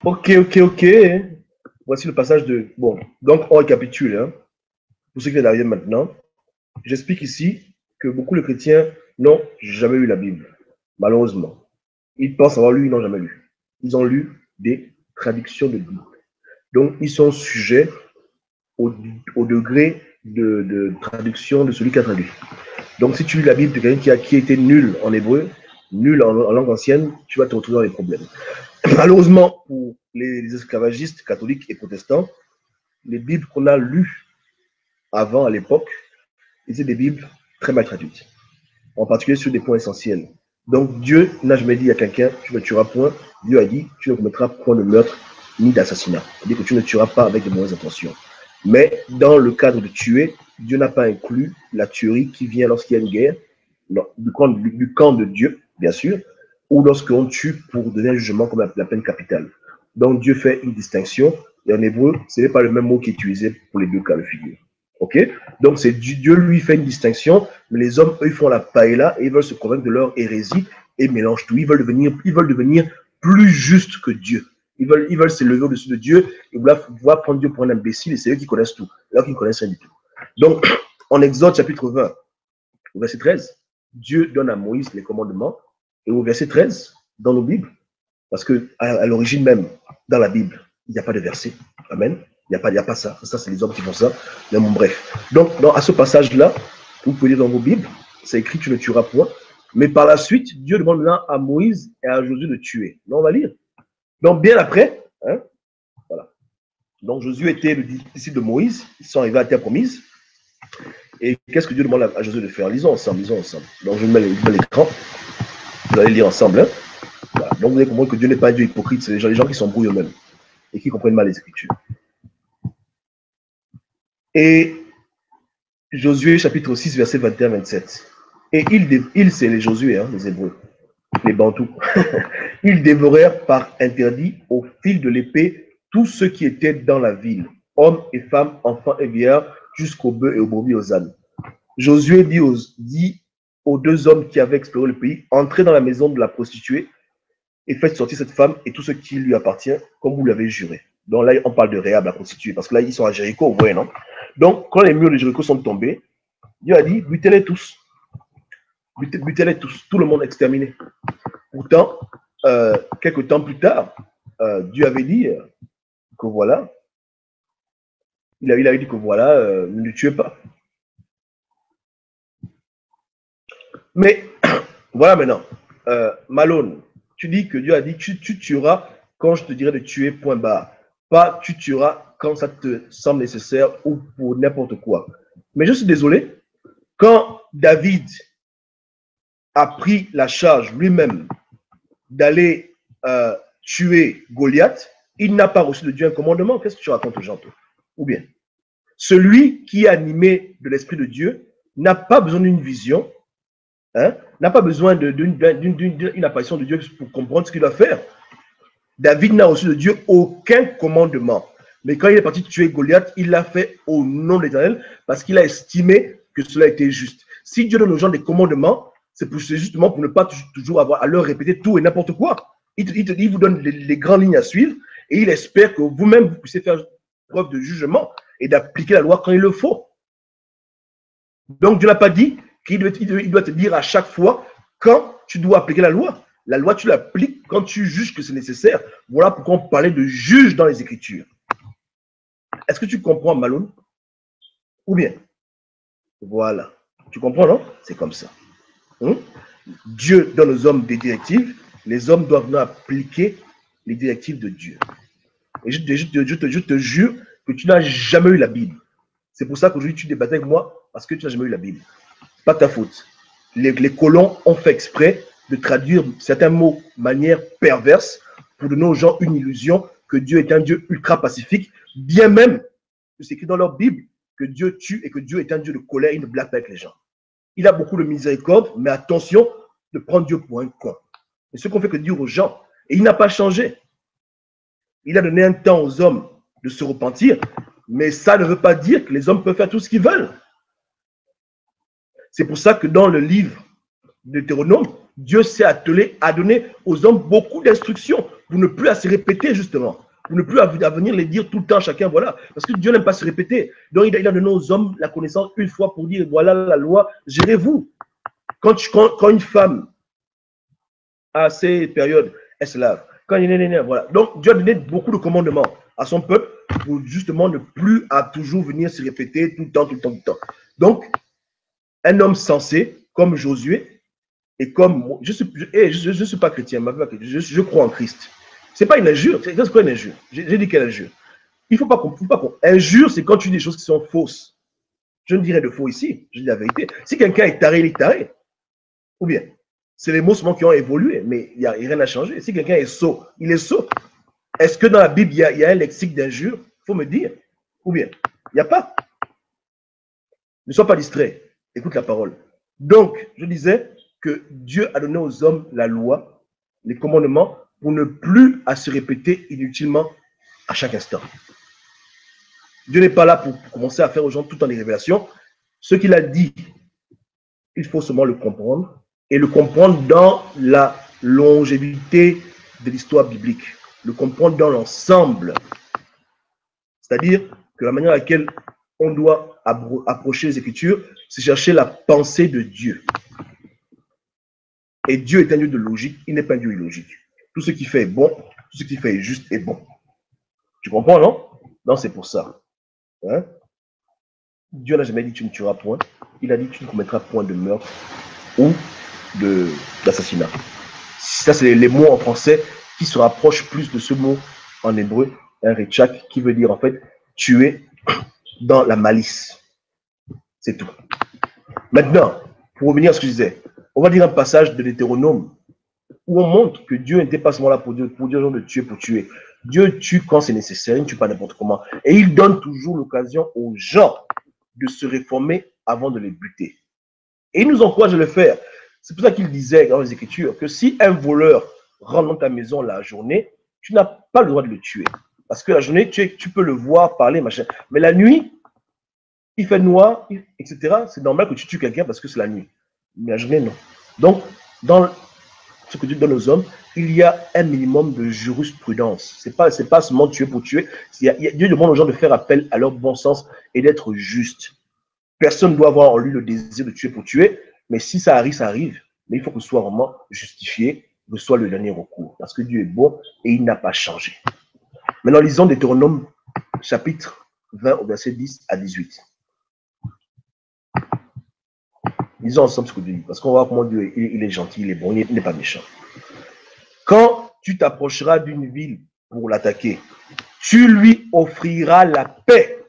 Ok. Voici le passage de... Bon, donc on récapitule. Hein. Pour ceux qui viennent d'arriver maintenant, j'explique ici que beaucoup de chrétiens n'ont jamais lu la Bible, malheureusement. Ils pensent avoir lu, ils n'ont jamais lu. Ils ont lu des traductions de Bible. Donc, ils sont sujets au degré de traduction de celui qui a traduit. Donc, si tu lis la Bible de quelqu'un qui a été nul en hébreu, nul en langue ancienne, tu vas te retrouver dans les problèmes. Malheureusement, pour les esclavagistes catholiques et protestants, les Bibles qu'on a lues avant, à l'époque, étaient des Bibles très mal traduites, en particulier sur des points essentiels. Donc, Dieu n'a jamais dit à quelqu'un, tu ne tueras point. Dieu a dit, tu ne commettras point de meurtre ni d'assassinat. C'est-à-dire que tu ne tueras pas avec de mauvaises intentions. Mais dans le cadre de tuer, Dieu n'a pas inclus la tuerie qui vient lorsqu'il y a une guerre, du camp de Dieu, bien sûr, ou lorsqu'on tue pour donner un jugement comme la peine capitale. Donc, Dieu fait une distinction, et en hébreu, ce n'est pas le même mot qui est utilisé pour les deux cas de figure. Ok? Donc, c'est Dieu lui fait une distinction, mais les hommes, eux, ils font la paella et ils veulent se convaincre de leur hérésie et mélangent tout. Ils veulent devenir plus justes que Dieu. Ils veulent s'élever au-dessus de Dieu et vouloir prendre Dieu pour un imbécile et c'est eux qui connaissent tout, alors qu'ils ne connaissent rien du tout. Donc, en Exode chapitre 20, verset 13, Dieu donne à Moïse les commandements. Et au verset 13, dans nos Bibles, parce que à l'origine même, dans la Bible, il n'y a pas de verset. Amen. Il n'y a pas ça. Ça, c'est les hommes qui font ça. Mais bon, bref. Donc, à ce passage-là, vous pouvez lire dans vos Bibles, c'est écrit, tu ne tueras point. Mais par la suite, Dieu demande maintenant à Moïse et à Josué de tuer. Donc, on va lire. Donc, bien après, hein, voilà. Donc, Josué était le disciple de Moïse. Ils sont arrivés à la terre promise. Et qu'est-ce que Dieu demande à Josué de faire? Lisons ensemble. Donc, je mets l'écran. Vous allez lire ensemble. Hein. Voilà. Donc, vous allez comprendre que Dieu n'est pas un Dieu hypocrite. C'est les gens qui s'embrouillent eux-mêmes et qui comprennent mal les Écritures. Et Josué, chapitre 6, verset 21-27. Et ils c'est les Josué, hein, les Hébreux, les Bantous. Ils dévorèrent par interdit au fil de l'épée tous ceux qui étaient dans la ville, hommes et femmes, enfants et vieillards, jusqu'aux bœufs et aux brebis aux ânes. Josué dit aux deux hommes qui avaient exploré le pays, entrez dans la maison de la prostituée et faites sortir cette femme et tout ce qui lui appartient, comme vous l'avez juré. Donc là, on parle de Réhab, la prostituée, parce que là, ils sont à Jéricho, vous voyez, non? Donc, quand les murs de Jéricho sont tombés, Dieu a dit, butez-les tous. Butez-les tous, tout le monde exterminé. Pourtant, quelques temps plus tard, Dieu avait dit que voilà, il avait dit que voilà, ne le tuez pas. Mais voilà maintenant, Malone, tu dis que Dieu a dit, tu tueras quand je te dirai de tuer, point barre. Pas tu tueras quand ça te semble nécessaire ou pour n'importe quoi. Mais je suis désolé, quand David a pris la charge lui-même d'aller tuer Goliath, il n'a pas reçu de Dieu un commandement. Qu'est-ce que tu racontes aux gens, toi? Ou bien, celui qui est animé de l'Esprit de Dieu n'a pas besoin d'une vision, hein, n'a pas besoin d'une apparition de Dieu pour comprendre ce qu'il doit faire. David n'a reçu de Dieu aucun commandement. Mais quand il est parti tuer Goliath, il l'a fait au nom de l'Éternel parce qu'il a estimé que cela était juste. Si Dieu donne aux gens des commandements, c'est justement pour ne pas toujours avoir à leur répéter tout et n'importe quoi. Il vous donne les grandes lignes à suivre et il espère que vous-même, vous puissiez faire preuve de jugement et d'appliquer la loi quand il le faut. Donc, Dieu n'a pas dit qu'il doit te dire à chaque fois quand tu dois appliquer la loi. La loi, tu l'appliques quand tu juges que c'est nécessaire. Voilà pourquoi on parlait de juge dans les Écritures. Est-ce que tu comprends, Malone? Ou bien? Voilà. Tu comprends, non? C'est comme ça. Dieu donne aux hommes des directives. Les hommes doivent appliquer les directives de Dieu. Et je te jure que tu n'as jamais eu la Bible. C'est pour ça qu'aujourd'hui tu débattais avec moi, parce que tu n'as jamais eu la Bible. Pas ta faute. Les colons ont fait exprès de traduire certains mots de manière perverse pour donner aux gens une illusion que Dieu est un Dieu ultra pacifique, bien même que c'est écrit dans leur Bible que Dieu tue et que Dieu est un Dieu de colère, il ne blague pas avec les gens. Il a beaucoup de miséricorde, mais attention de prendre Dieu pour un con. Et ce qu'on fait que dire aux gens, et il n'a pas changé. Il a donné un temps aux hommes de se repentir, mais ça ne veut pas dire que les hommes peuvent faire tout ce qu'ils veulent. C'est pour ça que dans le livre de Deutéronome, Dieu s'est attelé à donner aux hommes beaucoup d'instructions pour ne plus à se répéter, justement. Pour ne plus à venir les dire tout le temps, chacun, voilà. Parce que Dieu n'aime pas se répéter. Donc, il a donné aux hommes la connaissance une fois pour dire, voilà la loi, gérez-vous. Quand une femme, à ces périodes, elle se lave. Voilà. Donc, Dieu a donné beaucoup de commandements à son peuple pour justement ne plus à toujours venir se répéter tout le temps, tout le temps, tout le temps. Donc, un homme sensé, comme Josué, et comme moi, je ne suis pas chrétien, je crois en Christ. Ce n'est pas une injure. C'est quoi une injure? J'ai dit quelle injure? Il ne faut pas qu'on. Injure, c'est quand tu dis des choses qui sont fausses. Je ne dirais de faux ici, je dis la vérité. Si quelqu'un est taré, il est taré. Ou bien, c'est les mots seulement qui ont évolué, mais il n'y a rien à changer. Si quelqu'un est sot, il est sot. Est-ce que dans la Bible, il y a un lexique d'injure? Il faut me dire. Ou bien, il n'y a pas. Ne sois pas distrait. Écoute la parole. Donc, je disais que Dieu a donné aux hommes la loi, les commandements, pour ne plus à se répéter inutilement à chaque instant. Dieu n'est pas là pour commencer à faire aux gens tout en les révélations. Ce qu'il a dit, il faut seulement le comprendre et le comprendre dans la longévité de l'histoire biblique, le comprendre dans l'ensemble. C'est-à-dire que la manière à laquelle on doit approcher les Écritures, c'est chercher la pensée de Dieu. Et Dieu est un Dieu de logique, il n'est pas un Dieu illogique. Tout ce qu'il fait est bon, tout ce qu'il fait est juste et bon. Tu comprends, non? Non, c'est pour ça. Hein? Dieu n'a jamais dit tu ne tueras point. Il a dit tu ne commettras point de meurtre ou d'assassinat. Ça, c'est les mots en français qui se rapprochent plus de ce mot en hébreu, un rechak, qui veut dire en fait tuer dans la malice. C'est tout. Maintenant, pour revenir à ce que je disais, on va dire un passage de Deutéronome où on montre que Dieu n'était pas seulement là pour dire de tuer pour tuer. Dieu tue quand c'est nécessaire, il ne tue pas n'importe comment. Et il donne toujours l'occasion aux gens de se réformer avant de les buter. Et il nous encourage à le faire. C'est pour ça qu'il disait dans les Écritures que si un voleur rentre dans ta maison la journée, tu n'as pas le droit de le tuer. Parce que la journée, tu peux le voir, parler, machin. Mais la nuit, il fait noir, etc. C'est normal que tu tues quelqu'un parce que c'est la nuit. Mais la journée, non. Donc, dans ce que Dieu donne aux hommes, il y a un minimum de jurisprudence. C'est pas seulement tuer pour tuer. Dieu demande aux gens de faire appel à leur bon sens et d'être juste. Personne ne doit avoir en lui le désir de tuer pour tuer, mais si ça arrive, ça arrive. Mais il faut que ce soit vraiment justifié, que ce soit le dernier recours. Parce que Dieu est bon et il n'a pas changé. Maintenant, lisons Deutéronome chapitre 20 au verset 10 à 18. Lisons ensemble ce que Dieu dit, parce qu'on voit comment Dieu il est gentil, il est bon, il n'est pas méchant. Quand tu t'approcheras d'une ville pour l'attaquer, tu lui offriras la paix.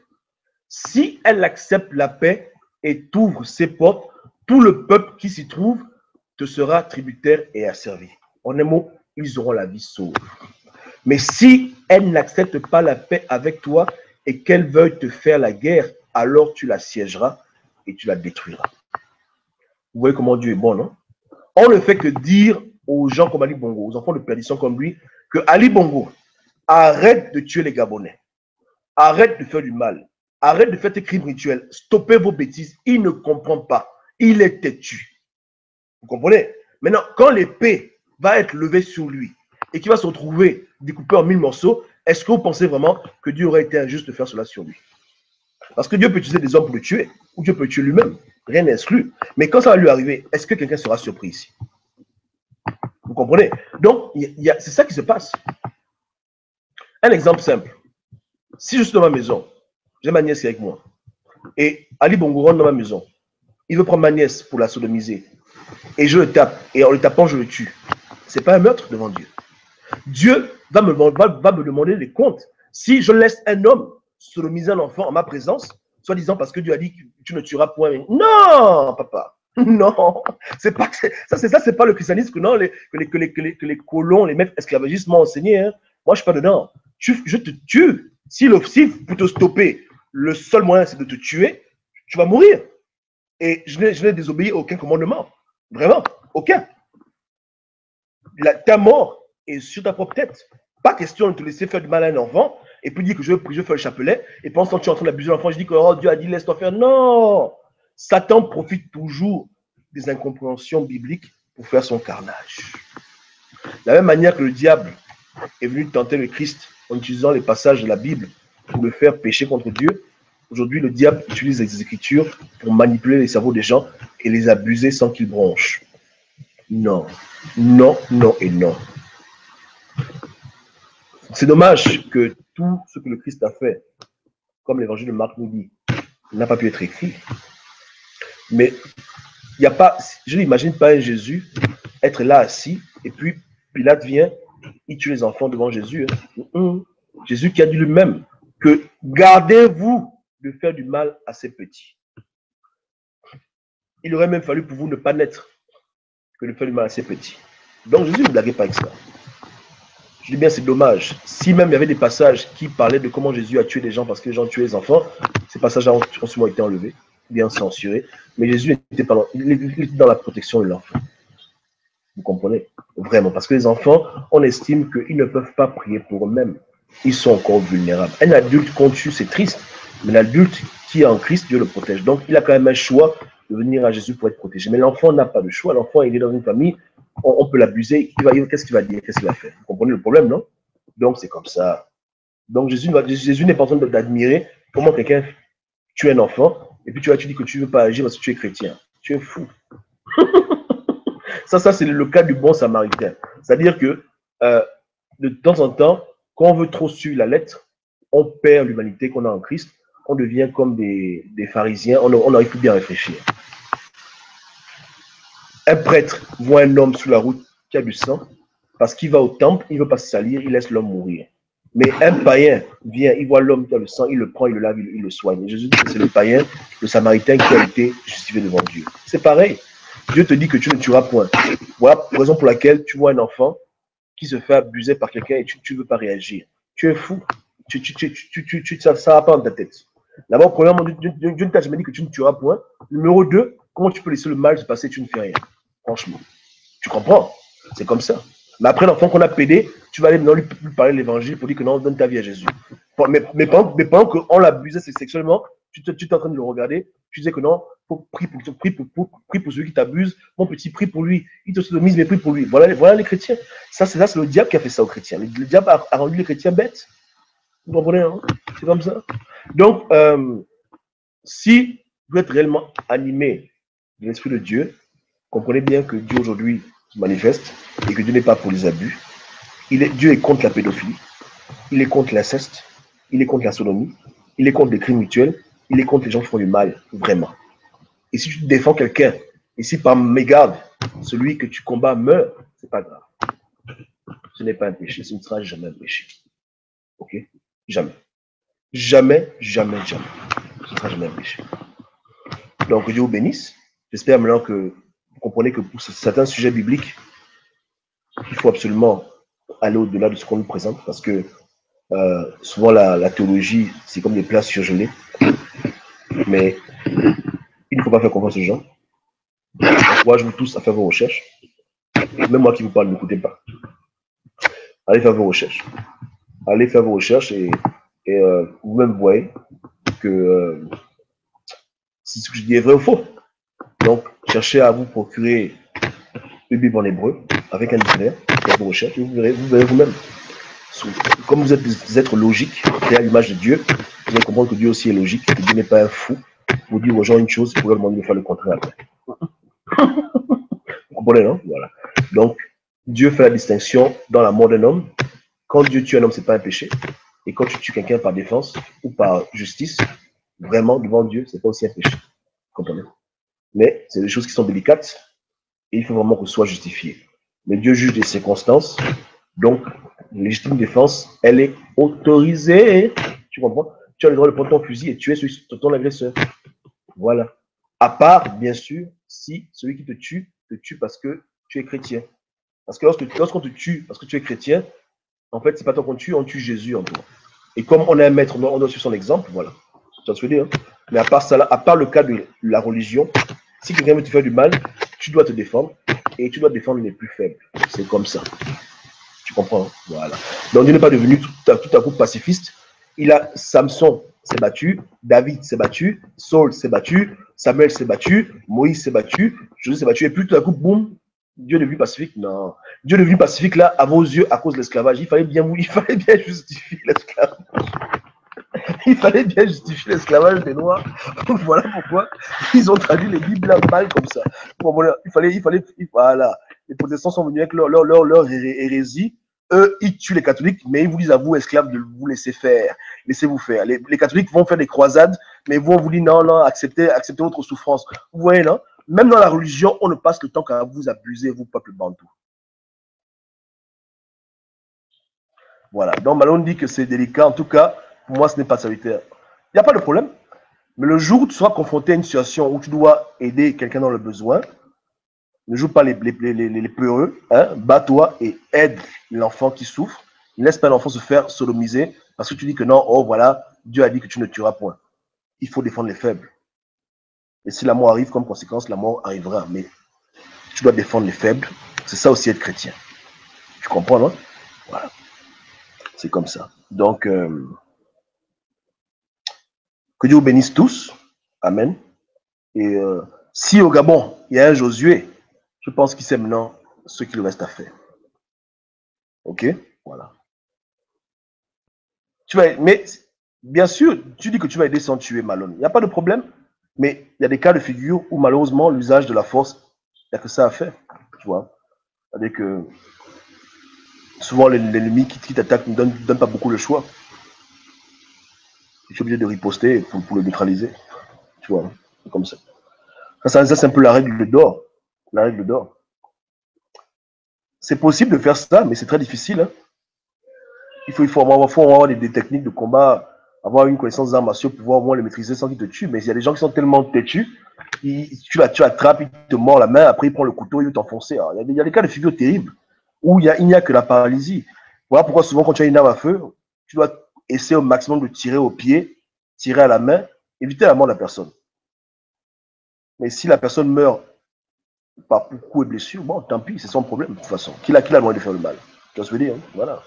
Si elle accepte la paix et t'ouvre ses portes, tout le peuple qui s'y trouve te sera tributaire et asservi. En un mot, ils auront la vie sauve. Mais si elle n'accepte pas la paix avec toi et qu'elle veuille te faire la guerre, alors tu la siégeras et tu la détruiras. Vous voyez comment Dieu est bon, non? On ne fait que dire aux gens comme Ali Bongo, aux enfants de perdition comme lui, que Ali Bongo, arrête de tuer les Gabonais. Arrête de faire du mal. Arrête de faire tes crimes rituels. Stoppez vos bêtises. Il ne comprend pas. Il est têtu. Vous comprenez? Maintenant, quand l'épée va être levée sur lui et qu'il va se retrouver découpé en 1000 morceaux, est-ce que vous pensez vraiment que Dieu aurait été injuste de faire cela sur lui? Parce que Dieu peut utiliser des hommes pour le tuer, ou Dieu peut le tuer lui-même. Rien n'est exclu. Mais quand ça va lui arriver, est-ce que quelqu'un sera surpris ici? Vous comprenez? Donc, c'est ça qui se passe. Un exemple simple. Si je suis dans ma maison, j'ai ma nièce qui est avec moi, et Ali Bongo rentre dans ma maison, il veut prendre ma nièce pour la sodomiser, et je le tape, et en le tapant, je le tue. Ce n'est pas un meurtre devant Dieu. Dieu va me demander les comptes. Si je laisse un homme sodomiser un enfant en ma présence, soi-disant parce que Dieu a dit que tu ne tueras point. Non, papa. Non, c'est pas ça, c'est pas le christianisme que les colons, les maîtres esclavagistes m'ont enseigné. Hein. Moi, je suis pas dedans. Je te tue. Si pour te stopper, le seul moyen c'est de te tuer, tu vas mourir. Et je n'ai désobéi à aucun commandement. Vraiment, aucun. Ta mort est sur ta propre tête. Pas question de te laisser faire du mal à un enfant et puis dire que je fais le chapelet et pendant ce temps tu es en train d'abuser l'enfant, je dis que oh, Dieu a dit laisse-toi faire. Non! Satan profite toujours des incompréhensions bibliques pour faire son carnage. De la même manière que le diable est venu tenter le Christ en utilisant les passages de la Bible pour le faire pécher contre Dieu, aujourd'hui le diable utilise les Écritures pour manipuler les cerveaux des gens et les abuser sans qu'ils bronchent. Non, non, non et non. C'est dommage que tout ce que le Christ a fait, comme l'évangile de Marc nous dit, n'a pas pu être écrit. Mais il n'y a pas, je n'imagine pas un Jésus être là assis, et puis Pilate vient, il tue les enfants devant Jésus. Jésus qui a dit lui-même que gardez-vous de faire du mal à ces petits. Il aurait même fallu pour vous ne pas naître que de faire du mal à ces petits. Donc Jésus ne blaguait pas avec ça. Je dis bien, c'est dommage. Si même il y avait des passages qui parlaient de comment Jésus a tué des gens parce que les gens tuaient les enfants, ces passages-là ont souvent été enlevés, bien censurés. Mais Jésus était dans la protection de l'enfant. Vous comprenez? Vraiment. Parce que les enfants, on estime qu'ils ne peuvent pas prier pour eux-mêmes. Ils sont encore vulnérables. Un adulte qu'on tue, c'est triste. Mais l'adulte qui est en Christ, Dieu le protège. Donc, il a quand même un choix de venir à Jésus pour être protégé. Mais l'enfant n'a pas de choix. L'enfant, il est dans une famille. On peut l'abuser. Qu'est-ce qu'il va dire? Qu'est-ce qu'il va faire? Vous comprenez le problème, non? Donc, c'est comme ça. Donc, Jésus n'est pas en train d'admirer comment quelqu'un tue un enfant et puis tu dis que tu ne veux pas agir parce que tu es chrétien. Tu es fou. Ça c'est le cas du bon samaritain. C'est-à-dire que de temps en temps, quand on veut trop suivre la lettre, on perd l'humanité qu'on a en Christ, on devient comme des pharisiens, on n'arrive plus bien à réfléchir. Un prêtre voit un homme sur la route qui a du sang, parce qu'il va au temple, il ne veut pas se salir, il laisse l'homme mourir. Mais un païen vient, il voit l'homme qui a le sang, il le prend, il le lave, il le soigne. Et Jésus dit que c'est le païen, le samaritain qui a été justifié devant Dieu. C'est pareil. Dieu te dit que tu ne tueras point. Voilà la raison pour laquelle tu vois un enfant qui se fait abuser par quelqu'un et tu ne veux pas réagir. Tu es fou. Ça va pas dans ta tête. D'abord, premièrement, Dieu ne t'a jamais dit que tu ne tueras point. Numéro 2, comment tu peux laisser le mal se passer et tu ne fais rien? Franchement. Tu comprends? C'est comme ça. Mais après, l'enfant qu'on a pédé, tu vas aller lui parler de l'évangile pour dire que non, donne ta vie à Jésus. Mais pendant qu'on l'abusait sexuellement, tu es en train de le regarder, tu disais que non, il faut prier pour celui qui t'abuse. Mon petit, prie pour lui. Il te sodomise, mais prie pour lui. Voilà les chrétiens. Ça, c'est le diable qui a fait ça aux chrétiens. Le diable a rendu les chrétiens bêtes. Vous comprenez, hein? C'est comme ça. Donc, si vous êtes réellement animé de l'Esprit de Dieu, comprenez bien que Dieu aujourd'hui se manifeste et que Dieu n'est pas pour les abus. Dieu est contre la pédophilie, il est contre l'inceste, il est contre la sodomie, il est contre les crimes mutuels, il est contre les gens qui font du mal, vraiment. Et si tu défends quelqu'un, et si par mégarde, celui que tu combats meurt, c'est pas grave. Ce n'est pas un péché, ce ne sera jamais un péché. Ok? Jamais. Jamais, jamais, jamais. Ce ne sera jamais un péché. Donc, Dieu vous bénisse. J'espère maintenant que vous comprenez que pour certains sujets bibliques, il faut absolument aller au-delà de ce qu'on nous présente parce que souvent la théologie, c'est comme des plats surgelés. Mais il ne faut pas faire confiance aux gens. J'encourage vous tous à faire vos recherches. Même moi qui vous parle, n'écoutez pas. Allez faire vos recherches. Allez faire vos recherches et vous-même voyez que si ce que je dis est vrai ou faux. Donc, cherchez à vous procurer une Bible en hébreu avec un dictionnaire, faites vos recherches et vous verrez vous-même. Comme vous êtes des êtres logiques, créés à l'image de Dieu, vous allez comprendre que Dieu aussi est logique, que Dieu n'est pas un fou. Vous dire aux gens une chose, vous pouvez demander de faire le contraire après. Vous comprenez, non? Voilà. Donc, Dieu fait la distinction dans la mort d'un homme. Quand Dieu tue un homme, ce n'est pas un péché. Et quand tu tues quelqu'un par défense ou par justice, vraiment, devant Dieu, ce n'est pas aussi un péché. Vous comprenez? Mais c'est des choses qui sont délicates et il faut vraiment que ce soit justifié. Mais Dieu juge des circonstances, donc légitime défense, elle est autorisée. Tu comprends? Tu as le droit de prendre ton fusil et tuer ton agresseur. Voilà. À part, bien sûr, si celui qui te tue parce que tu es chrétien. Parce que lorsqu'on te tue parce que tu es chrétien, en fait, c'est pas toi qu'on tue, on tue Jésus en toi. Et comme on est un maître, on doit suivre son exemple, voilà. Tu as souhaité, hein? Mais à part ça, à part le cas de la religion, si quelqu'un veut te faire du mal, tu dois te défendre et tu dois défendre les plus faibles. C'est comme ça. Tu comprends? Voilà. Donc Dieu n'est pas devenu tout à coup pacifiste. Samson s'est battu, David s'est battu, Saul s'est battu, Samuel s'est battu, Moïse s'est battu, Jésus s'est battu, et puis tout à coup, boum, Dieu est devenu pacifique. Non. Dieu est devenu pacifique là, à vos yeux, à cause de l'esclavage. Il fallait bien justifier l'esclavage. Il fallait bien justifier l'esclavage des Noirs. Voilà pourquoi ils ont traduit les Bibles mal comme ça. Voilà. Les protestants sont venus avec leur hérésie. Eux, ils tuent les catholiques, mais ils vous disent à vous, esclaves, de vous laisser faire. Laissez-vous faire. Les catholiques vont faire des croisades, mais vous, on vous dit non, acceptez votre souffrance. Vous voyez, non? Même dans la religion, on ne passe le temps qu'à vous abuser, vous, peuple bantou. Voilà. Donc, Malon dit que c'est délicat. En tout cas, pour moi, ce n'est pas salutaire. Il n'y a pas de problème. Mais le jour où tu seras confronté à une situation où tu dois aider quelqu'un dans le besoin, ne joue pas les peureux, hein, bats-toi et aide l'enfant qui souffre. Ne laisse pas l'enfant se faire sodomiser parce que tu dis que non, oh voilà, Dieu a dit que tu ne tueras point. Il faut défendre les faibles. Et si la mort arrive comme conséquence, la mort arrivera. Mais tu dois défendre les faibles. C'est ça aussi être chrétien. Tu comprends, non? Voilà. C'est comme ça. Donc, que Dieu vous bénisse tous. Amen. Et si au Gabon, il y a un Josué, je pense qu'il sait maintenant ce qu'il reste à faire. Ok? Voilà. Mais bien sûr, tu dis que tu vas aider sans tuer Malone. Il n'y a pas de problème. Mais il y a des cas de figure où malheureusement, l'usage de la force, il n'y a que ça à faire. tu vois. C'est-à-dire que souvent, l'ennemi qui t'attaque ne donne pas beaucoup le choix. Tu es obligé de riposter pour le neutraliser, tu vois. C'est comme ça. Ça c'est un peu la règle d'or. La règle d'or. C'est possible de faire ça, mais c'est très difficile. Hein. Il faut avoir des techniques de combat, avoir une connaissance d'arts martiaux pour pouvoir au moins les maîtriser sans qu'ils te tuent. Mais il y a des gens qui sont tellement têtus, tu attrapes, il te mord la main, après il prend le couteau, il veut t'enfoncer. Il y a des cas de figure terribles où il n'y a que la paralysie. Voilà pourquoi souvent quand tu as une arme à feu, tu dois essayer au maximum de tirer au pied, tirer à la main, éviter la mort de la personne. Mais si la personne meurt par coups et blessures, bon, tant pis, c'est son problème de toute façon. Qui a le moyen de faire le mal? Tu vois ce que je veux dire, hein? Voilà.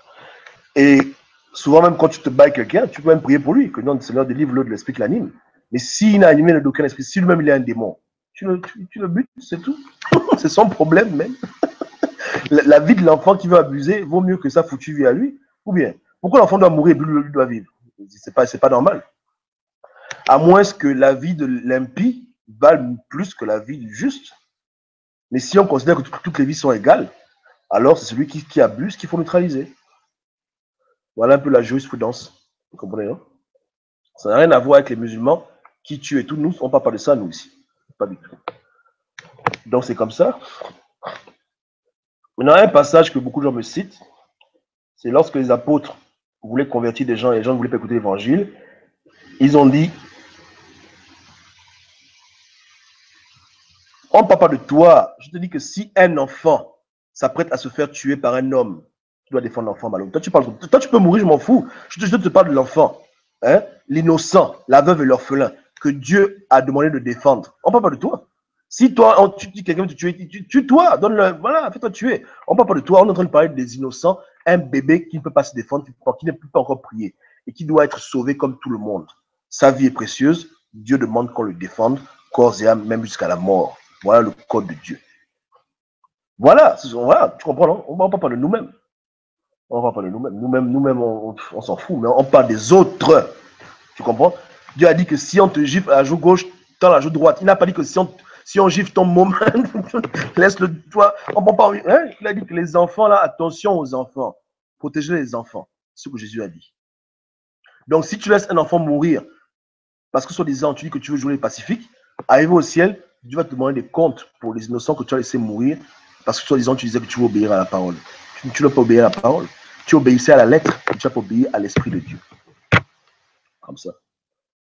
Et souvent, même quand tu te bats avec quelqu'un, tu peux même prier pour lui, que non, le Seigneur délivre l'autre de l'esprit qui l'anime. Mais s'il n'a animé d'aucun esprit, si lui-même il est un démon, tu le butes, c'est tout. C'est son problème même. La vie de l'enfant qui veut abuser vaut mieux que sa foutue vie à lui. Ou bien, pourquoi l'enfant doit mourir et lui doit vivre? C'est pas normal. À moins que la vie de l'impie vale plus que la vie du juste. Mais si on considère que toutes les vies sont égales, alors c'est celui qui abuse qu'il faut neutraliser. Voilà un peu la jurisprudence. Vous comprenez, non? Ça n'a rien à voir avec les musulmans qui tuent et tout. Nous, on ne parle pas de ça, nous, ici. Pas du tout. Donc, c'est comme ça. Maintenant, un passage que beaucoup de gens me citent, c'est lorsque les apôtres voulaient convertir des gens et les gens ne voulaient pas écouter l'évangile, ils ont dit, on ne parle pas de toi. Je te dis que si un enfant s'apprête à se faire tuer par un homme, tu dois défendre l'enfant, malheureux. Toi, tu peux mourir, je m'en fous. Je te parle de l'enfant. Hein? L'innocent, la veuve et l'orphelin, que Dieu a demandé de défendre. On ne parle pas de toi. Si toi, tu dis quelqu'un veut te tuer, tue-toi, donne-le, voilà, fais-toi tuer. On ne parle pas de toi, on est en train de parler des innocents, un bébé qui ne peut pas se défendre, qui ne peut pas encore prier et qui doit être sauvé comme tout le monde. Sa vie est précieuse, Dieu demande qu'on le défende, corps et âme, même jusqu'à la mort. Voilà le code de Dieu. Voilà, tu comprends, non? On ne parle pas de nous-mêmes. On ne parle pas de nous-mêmes. Nous-mêmes, on s'en fout, mais on parle des autres. Tu comprends? Dieu a dit que si on te gifle à la joue gauche, tends la joue droite. Il n'a pas dit que si on gifle ton môme, laisse-le toi. On ne parle pas. Hein? Il a dit que les enfants, là, attention aux enfants. Protégez les enfants. C'est ce que Jésus a dit. Donc, si tu laisses un enfant mourir, parce que soi-disant, tu dis que tu veux jouer pacifique, arrivé au ciel, Dieu va te demander des comptes pour les innocents que tu as laissé mourir, parce que soi-disant, tu disais que tu veux obéir à la parole. Tu ne dois pas obéir à la parole. Tu obéissais à la lettre, tu vas pas obéir à l'esprit de Dieu. Comme ça.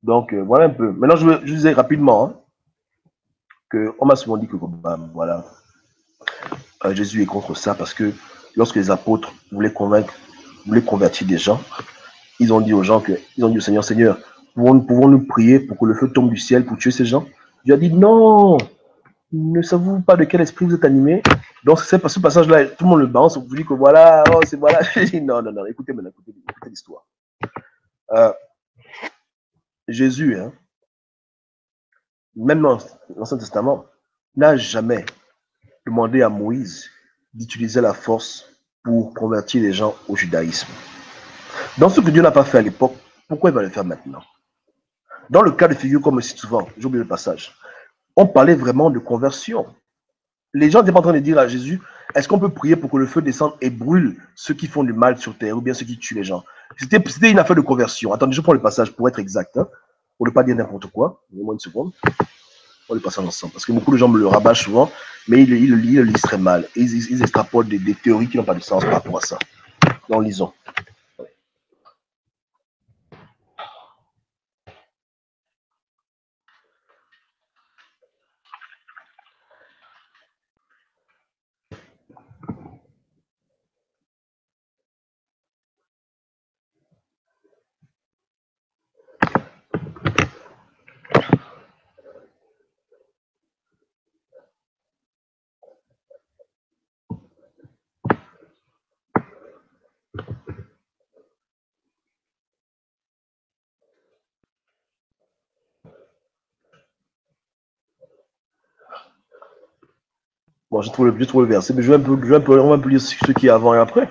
Donc, voilà un peu. Maintenant, je disais rapidement hein, qu'on m'a souvent dit que voilà, Jésus est contre ça parce que lorsque les apôtres voulaient convertir des gens, ils ont dit aux gens ils ont dit au Seigneur, Seigneur, pouvons-nous prier pour que le feu tombe du ciel pour tuer ces gens? Dieu a dit non, ne savez-vous pas de quel esprit vous êtes animé? Donc, ce passage-là, tout le monde le balance, vous dit que voilà, oh, c'est voilà. Non, écoutez maintenant, écoutez l'histoire. Jésus, hein, même dans l'Ancien Testament, n'a jamais demandé à Moïse d'utiliser la force pour convertir les gens au judaïsme. Dans ce que Dieu n'a pas fait à l'époque, pourquoi il va le faire maintenant? Dans le cas de figure, comme je cite souvent, j'ai oublié le passage, on parlait vraiment de conversion. Les gens étaient pas en train de dire à Jésus, est-ce qu'on peut prier pour que le feu descende et brûle ceux qui font du mal sur terre ou bien ceux qui tuent les gens? C'était une affaire de conversion. Attendez, je prends le passage pour être exact, hein, pour ne pas dire n'importe quoi. Donnez-moi une seconde. On le passe ensemble. Parce que beaucoup de gens me le rabâchent souvent, mais ils le lisent très mal. Et ils extrapolent des théories qui n'ont pas de sens par rapport à ça. Donc, lisons. Bon, je trouve le verset, mais on va un peu lire ce qui est avant et après.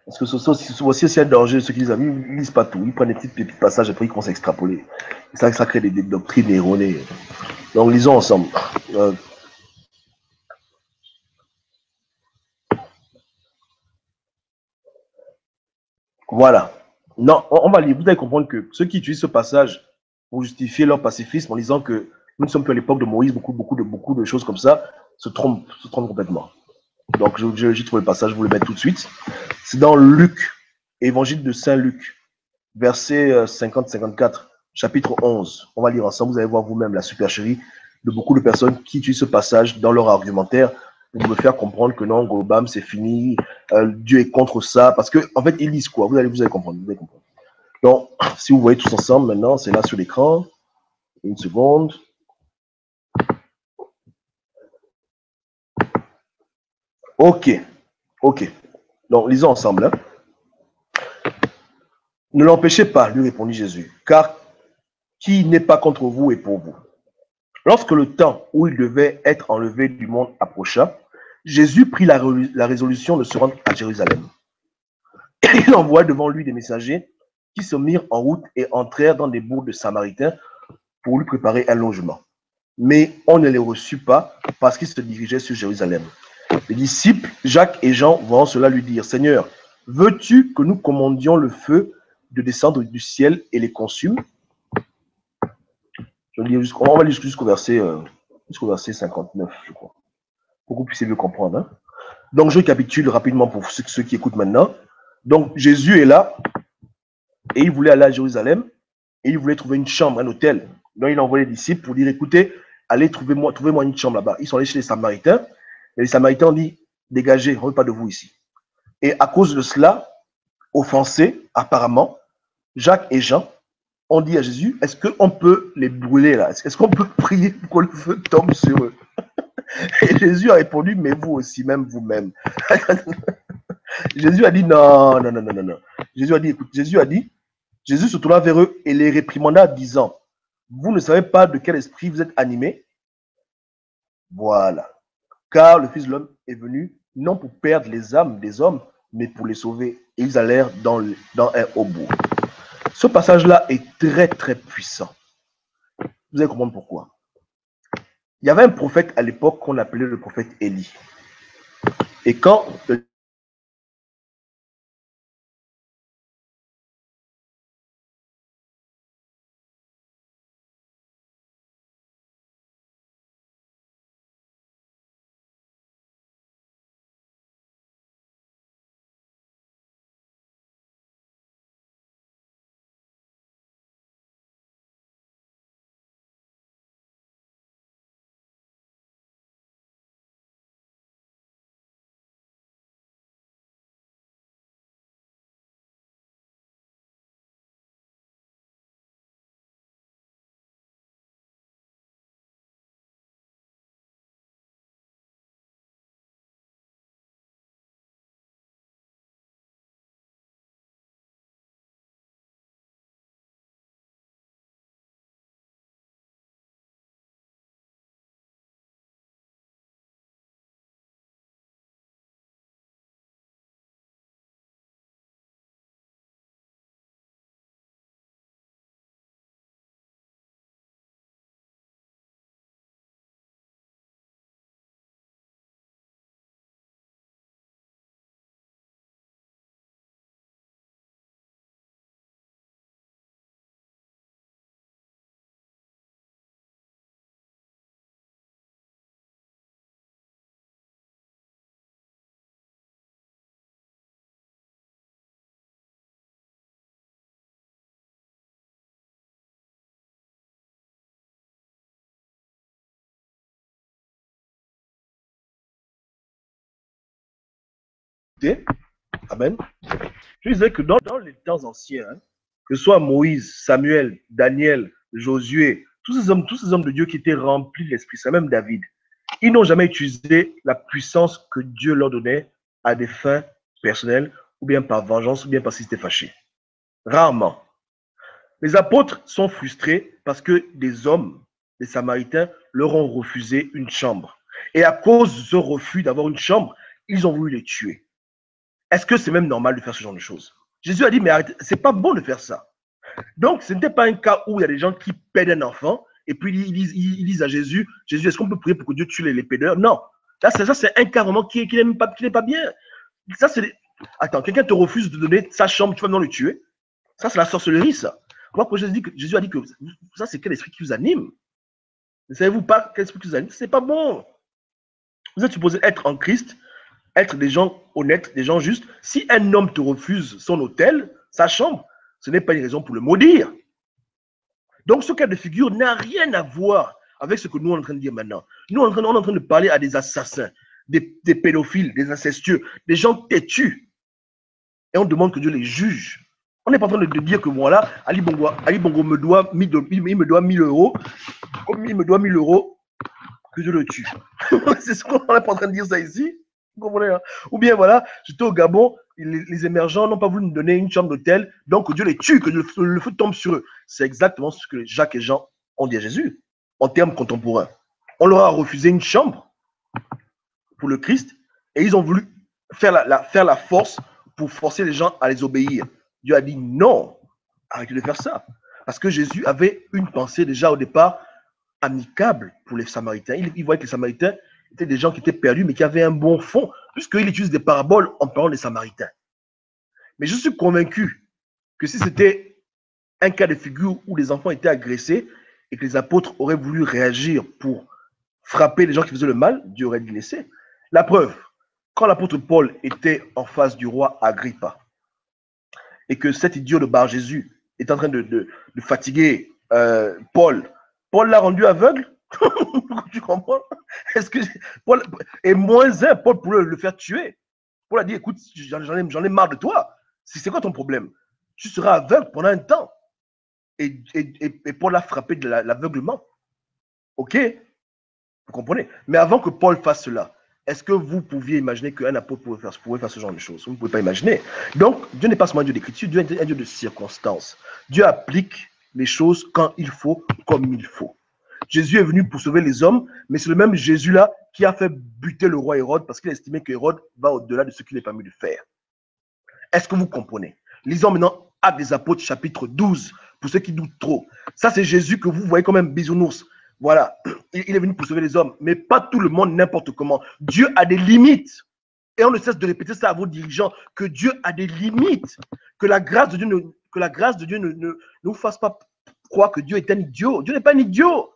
Parce que c'est aussi un danger, ceux qui lisent, ils ne lisent pas tout. Ils prennent des petits passages, après ils commencent à extrapoler. Et ça crée des doctrines erronées. Donc, lisons ensemble. Voilà. Non, on va lire. Vous allez comprendre que ceux qui utilisent ce passage pour justifier leur pacifisme en disant que nous ne sommes plus à l'époque de Moïse, beaucoup de choses comme ça, se trompent complètement. Donc, j'ai trouvé le passage, je vous le mets tout de suite. C'est dans Luc, Évangile de Saint Luc, verset 50-54, chapitre 11. On va lire ensemble, vous allez voir vous-même la supercherie de beaucoup de personnes qui utilisent ce passage dans leur argumentaire pour me faire comprendre que non, Gobam, c'est fini, Dieu est contre ça, parce que en fait, ils lisent quoi? Vous allez comprendre, vous allez comprendre. Donc, si vous voyez tous ensemble maintenant, c'est là sur l'écran. Une seconde. Ok, ok. Donc, lisons ensemble. Hein. Ne l'empêchez pas, lui répondit Jésus, car qui n'est pas contre vous est pour vous. Lorsque le temps où il devait être enlevé du monde approcha, Jésus prit la résolution de se rendre à Jérusalem. Il envoya devant lui des messagers qui se mirent en route et entrèrent dans des bourgs de Samaritains pour lui préparer un logement. Mais on ne les reçut pas parce qu'ils se dirigeaient sur Jérusalem. Les disciples, Jacques et Jean, voyant cela, lui dirent, Seigneur, veux-tu que nous commandions le feu de descendre du ciel et les consume? On va lire jusqu'au verset 59, je crois, pour que vous puissiez mieux comprendre. Hein. Donc, je récapitule rapidement pour ceux qui écoutent maintenant. Donc, Jésus est là et il voulait aller à Jérusalem et il voulait trouver une chambre, un hôtel. Donc, il a envoyé les disciples pour dire, écoutez, allez, trouvez-moi une chambre là-bas. Ils sont allés chez les Samaritains et les Samaritains ont dit, dégagez, on ne veut pas de vous ici. Et à cause de cela, offensés, apparemment, Jacques et Jean ont dit à Jésus, est-ce qu'on peut les brûler là? Est-ce qu'on peut prier pour que le feu tombe sur eux? Et Jésus a répondu, mais vous aussi, même vous-même. Jésus a dit, non. Jésus a dit, écoute, Jésus se tourna vers eux et les réprimanda, disant, vous ne savez pas de quel esprit vous êtes animés? Voilà. Car le Fils de l'homme est venu, non pour perdre les âmes des hommes, mais pour les sauver. Et ils allèrent dans un haut bourg. Ce passage-là est très, très puissant. Vous allez comprendre pourquoi. Il y avait un prophète à l'époque qu'on appelait le prophète Élie. Et quand Amen. Je disais que dans les temps anciens, hein, que ce soit Moïse, Samuel, Daniel, Josué, tous ces hommes de Dieu qui étaient remplis de l'Esprit Saint, même David, ils n'ont jamais utilisé la puissance que Dieu leur donnait à des fins personnelles, ou bien par vengeance, ou bien parce qu'ils étaient fâchés. Rarement. Les apôtres sont frustrés parce que des hommes, des Samaritains, leur ont refusé une chambre. Et à cause de ce refus d'avoir une chambre, ils ont voulu les tuer. Est-ce que c'est même normal de faire ce genre de choses? Jésus a dit, mais arrêtez, c'est pas bon de faire ça. Donc, ce n'était pas un cas où il y a des gens qui pèdent un enfant et puis ils disent à Jésus, Jésus, est-ce qu'on peut prier pour que Dieu tue les pédeurs? Non. Là, ça c'est un cas vraiment qui n'est pas bien. Ça, Attends, quelqu'un te refuse de donner sa chambre, tu vas non le tuer. Ça, c'est la sorcellerie, ça. Moi, quand Jésus a dit que ça, c'est quel esprit qui vous anime? Ne savez-vous pas quel esprit qui vous anime? C'est pas bon. Vous êtes supposé être en Christ, être des gens honnêtes, des gens justes. Si un homme te refuse son hôtel, sa chambre, ce n'est pas une raison pour le maudire. Donc, ce cas de figure n'a rien à voir avec ce que nous, on est en train de dire maintenant. Nous, on est en train de parler à des assassins, des pédophiles, des incestueux, des gens têtus. Et on demande que Dieu les juge. On n'est pas en train de dire que voilà, Ali Bongo me doit 1000 euros, comme il me doit 1000 euros, que je le tue. C'est ce qu'on n'est pas en train de dire ça ici. Vous comprenez, hein? Ou bien voilà, j'étais au Gabon, les émergents n'ont pas voulu me donner une chambre d'hôtel, donc Dieu les tue, que le feu tombe sur eux. C'est exactement ce que Jacques et Jean ont dit à Jésus, en termes contemporains. On leur a refusé une chambre pour le Christ, et ils ont voulu faire la force pour forcer les gens à les obéir. Dieu a dit non, arrêtez de faire ça. Parce que Jésus avait une pensée déjà au départ amicable pour les Samaritains. Il voyait que les Samaritains étaient des gens qui étaient perdus, mais qui avaient un bon fond, puisqu'il utilise des paraboles en parlant des Samaritains. Mais je suis convaincu que si c'était un cas de figure où les enfants étaient agressés et que les apôtres auraient voulu réagir pour frapper les gens qui faisaient le mal, Dieu aurait dû laisser. La preuve, quand l'apôtre Paul était en face du roi Agrippa et que cet idiot de Bar Jésus est en train de fatiguer Paul, Paul l'a rendu aveugle. Tu comprends? Est-ce que Paul est moins un, Paul pourrait le faire tuer. Paul a dit, écoute, j'en ai marre de toi. C'est quoi ton problème? Tu seras aveugle pendant un temps. Et Paul a frappé de l'aveuglement. Ok? Vous comprenez? Mais avant que Paul fasse cela, est-ce que vous pouviez imaginer qu'un apôtre pouvait faire ce genre de choses? Vous ne pouvez pas imaginer. Donc, Dieu n'est pas seulement un Dieu d'écriture, Dieu est un Dieu de circonstances. Dieu applique les choses quand il faut, comme il faut. Jésus est venu pour sauver les hommes, mais c'est le même Jésus-là qui a fait buter le roi Hérode parce qu'il estimait qu'Hérode va au-delà de ce qu'il est permis de faire. Est-ce que vous comprenez? Lisons maintenant Actes des Apôtres, chapitre 12, pour ceux qui doutent trop. Ça, c'est Jésus que vous voyez comme un bisounours. Voilà, il est venu pour sauver les hommes, mais pas tout le monde, n'importe comment. Dieu a des limites. Et on ne cesse de répéter ça à vos dirigeants, que Dieu a des limites, que la grâce de Dieu ne vous fasse pas croire que Dieu est un idiot. Dieu n'est pas un idiot.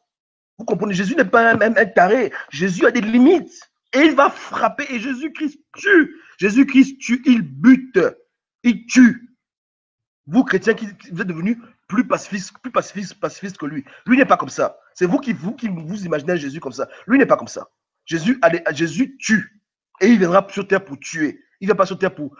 Vous comprenez? Jésus n'est pas un taré. Jésus a des limites. Et il va frapper. Et Jésus-Christ tue. Jésus-Christ tue, il bute. Il tue. Vous, chrétiens, vous êtes devenus plus pacifistes que lui. Lui n'est pas comme ça. C'est vous qui vous imaginez Jésus comme ça. Lui n'est pas comme ça. Jésus tue. Et il viendra sur terre pour tuer. Il ne vient pas sur terre pour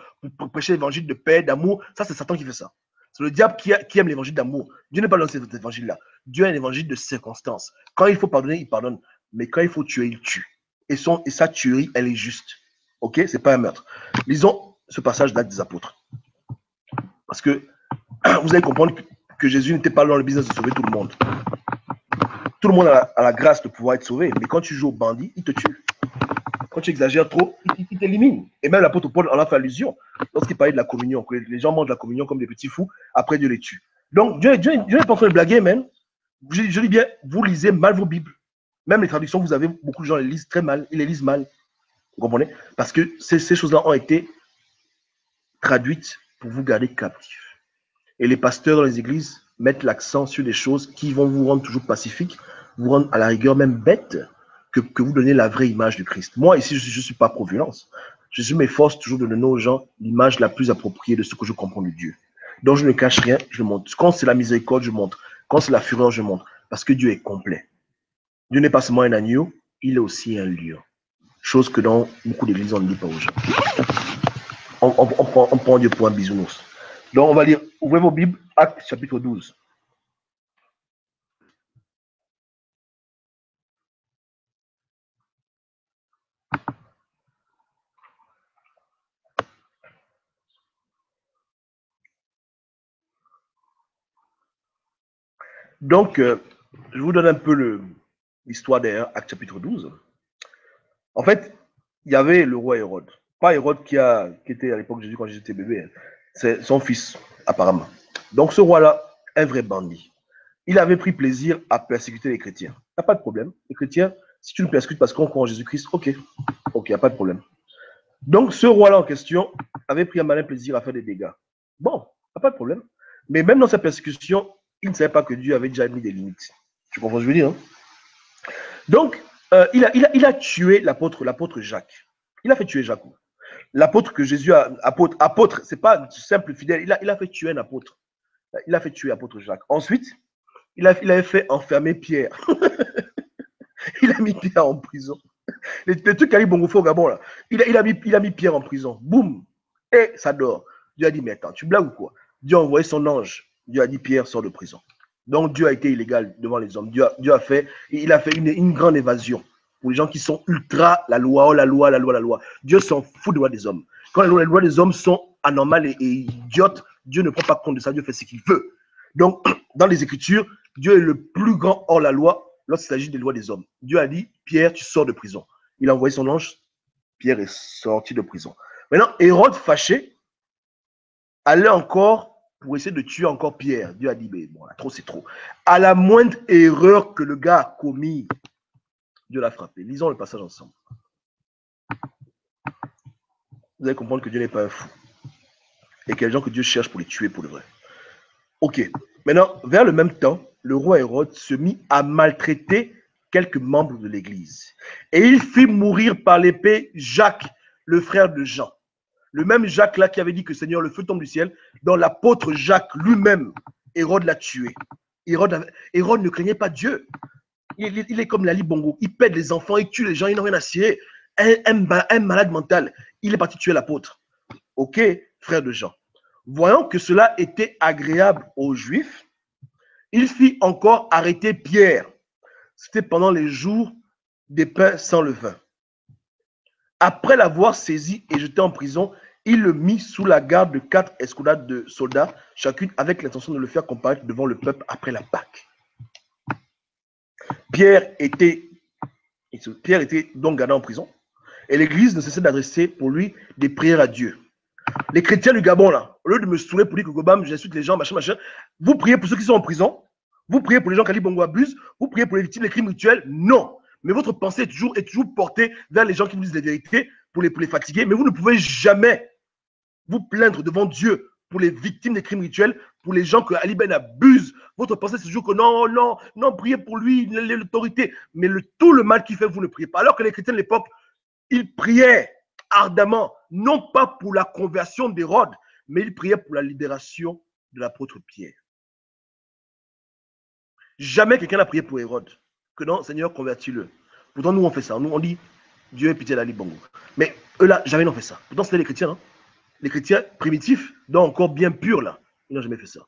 prêcher l'évangile de paix, d'amour. Ça, c'est Satan qui fait ça. C'est le diable qui aime l'évangile d'amour. Dieu n'est pas dans cet évangile-là. Dieu a un évangile de circonstance. Quand il faut pardonner, il pardonne. Mais quand il faut tuer, il tue. Et sa tuerie, elle est juste. Ok? C'est pas un meurtre. Lisons ce passage d'Actes des Apôtres. Parce que vous allez comprendre que Jésus n'était pas dans le business de sauver tout le monde. Tout le monde a la grâce de pouvoir être sauvé. Mais quand tu joues au bandit, il te tue. Quand tu exagères trop, il t'élimine. Et même l'apôtre Paul en a fait allusion lorsqu'il parlait de la communion, que les gens mangent la communion comme des petits fous, après Dieu les tue. Donc Dieu n'est pas en train de blaguer, même. Je dis bien, vous lisez mal vos Bibles. Même les traductions, vous avez beaucoup de gens les lisent très mal, ils les lisent mal. Vous comprenez? Parce que ces choses-là ont été traduites pour vous garder captifs. Et les pasteurs dans les églises mettent l'accent sur des choses qui vont vous rendre toujours pacifiques, vous rendre à la rigueur même bête, que vous donnez la vraie image du Christ. Moi, ici, je ne suis pas pro-violence. Je m'efforce toujours de donner aux gens l'image la plus appropriée de ce que je comprends de Dieu. Donc, je ne cache rien, je montre. Quand c'est la miséricorde, je montre. Quand c'est la fureur, je montre. Parce que Dieu est complet. Dieu n'est pas seulement un agneau, il est aussi un lion. Chose que dans beaucoup d'églises, on ne dit pas aux gens. On prend Dieu pour un bisounours. Donc, on va lire, ouvrez vos Bibles, Actes chapitre 12. Donc, je vous donne un peu l'histoire derrière Actes chapitre 12. En fait, il y avait le roi Hérode. Pas Hérode qui était à l'époque de Jésus quand Jésus était bébé. C'est son fils, apparemment. Donc, ce roi-là, un vrai bandit. Il avait pris plaisir à persécuter les chrétiens. Il n'y a pas de problème. Les chrétiens, si tu nous persécutes parce qu'on croit en Jésus-Christ, ok, il n'y a pas de problème. Donc, ce roi-là en question avait pris un malin plaisir à faire des dégâts. Bon, pas de problème. Mais même dans sa persécution, il ne savait pas que Dieu avait déjà mis des limites. Tu comprends ce que je veux dire, hein? Donc, il a tué l'apôtre Jacques. Il a fait tuer Jacques. L'apôtre que Jésus a, apôtre, c'est pas un simple fidèle, il a fait tuer un apôtre. Il a fait tuer l'apôtre Jacques. Ensuite, il avait fait enfermer Pierre. Il a mis Pierre en prison. Les trucs qu'Ali Bongo fait au Gabon, là, il a mis Pierre en prison. Boum. Et ça dort. Dieu a dit, mais attends, tu blagues ou quoi? Dieu a envoyé son ange. Dieu a dit, Pierre sort de prison. Donc Dieu a été illégal devant les hommes. Dieu a fait une grande évasion. Pour les gens qui sont ultra la loi, oh la loi, la loi, la loi. Dieu s'en fout des lois des hommes. Quand les lois des hommes sont anormales et idiotes, Dieu ne prend pas compte de ça. Dieu fait ce qu'il veut. Donc, dans les Écritures, Dieu est le plus grand hors la loi lorsqu'il s'agit des lois des hommes. Dieu a dit, Pierre, tu sors de prison. Il a envoyé son ange. Pierre est sorti de prison. Maintenant, Hérode, fâché, allait encore pour essayer de tuer encore Pierre. Dieu a dit, mais bon, trop, c'est trop. À la moindre erreur que le gars a commis, Dieu l'a frappé. Lisons le passage ensemble. Vous allez comprendre que Dieu n'est pas un fou. Et qu'il y a des gens que Dieu cherche pour les tuer pour le vrai. Ok. Maintenant, vers le même temps, le roi Hérode se mit à maltraiter quelques membres de l'église. Et il fit mourir par l'épée Jacques, le frère de Jean. Le même Jacques là qui avait dit que Seigneur, le feu tombe du ciel, dont l'apôtre Jacques lui-même, Hérode l'a tué. Hérode ne craignait pas Dieu. Il est comme Lali Bongo. Il pète les enfants, il tue les gens, il n'a rien à cirer. Un malade mental. Il est parti tuer l'apôtre. Ok, frère de Jean. Voyant que cela était agréable aux Juifs, il fit encore arrêter Pierre. C'était pendant les jours des pains sans levain. Après l'avoir saisi et jeté en prison, il le mit sous la garde de 4 escouades de soldats, chacune avec l'intention de le faire comparaître devant le peuple après la Pâque. Pierre était donc gardé en prison, et l'Église ne cessait d'adresser pour lui des prières à Dieu. Les chrétiens du Gabon, là, au lieu de me saouler pour dire que Gobam, j'insulte les gens, machin, vous priez pour ceux qui sont en prison, vous priez pour les gens qu'Ali Bongo abuse, vous priez pour les victimes des crimes rituels, non. Mais votre pensée est toujours portée vers les gens qui vous disent la vérité pour les fatiguer, mais vous ne pouvez jamais vous plaindre devant Dieu pour les victimes des crimes rituels, pour les gens que Ali Ben abuse. Votre pensée, c'est toujours que non, priez pour lui, l'autorité. Mais tout le mal qu'il fait, vous ne priez pas. Alors que les chrétiens de l'époque, ils priaient ardemment, non pas pour la conversion d'Hérode, mais ils priaient pour la libération de l'apôtre Pierre. Jamais quelqu'un n'a prié pour Hérode. Que non, Seigneur, convertis-le. Pourtant, nous, on fait ça. Nous, on dit, Dieu est pitié d'Ali Bongo. Mais eux, là, jamais ils n'ont fait ça. Pourtant, c'était les chrétiens. Hein. Les chrétiens primitifs, donc encore bien purs, là, ils n'ont jamais fait ça.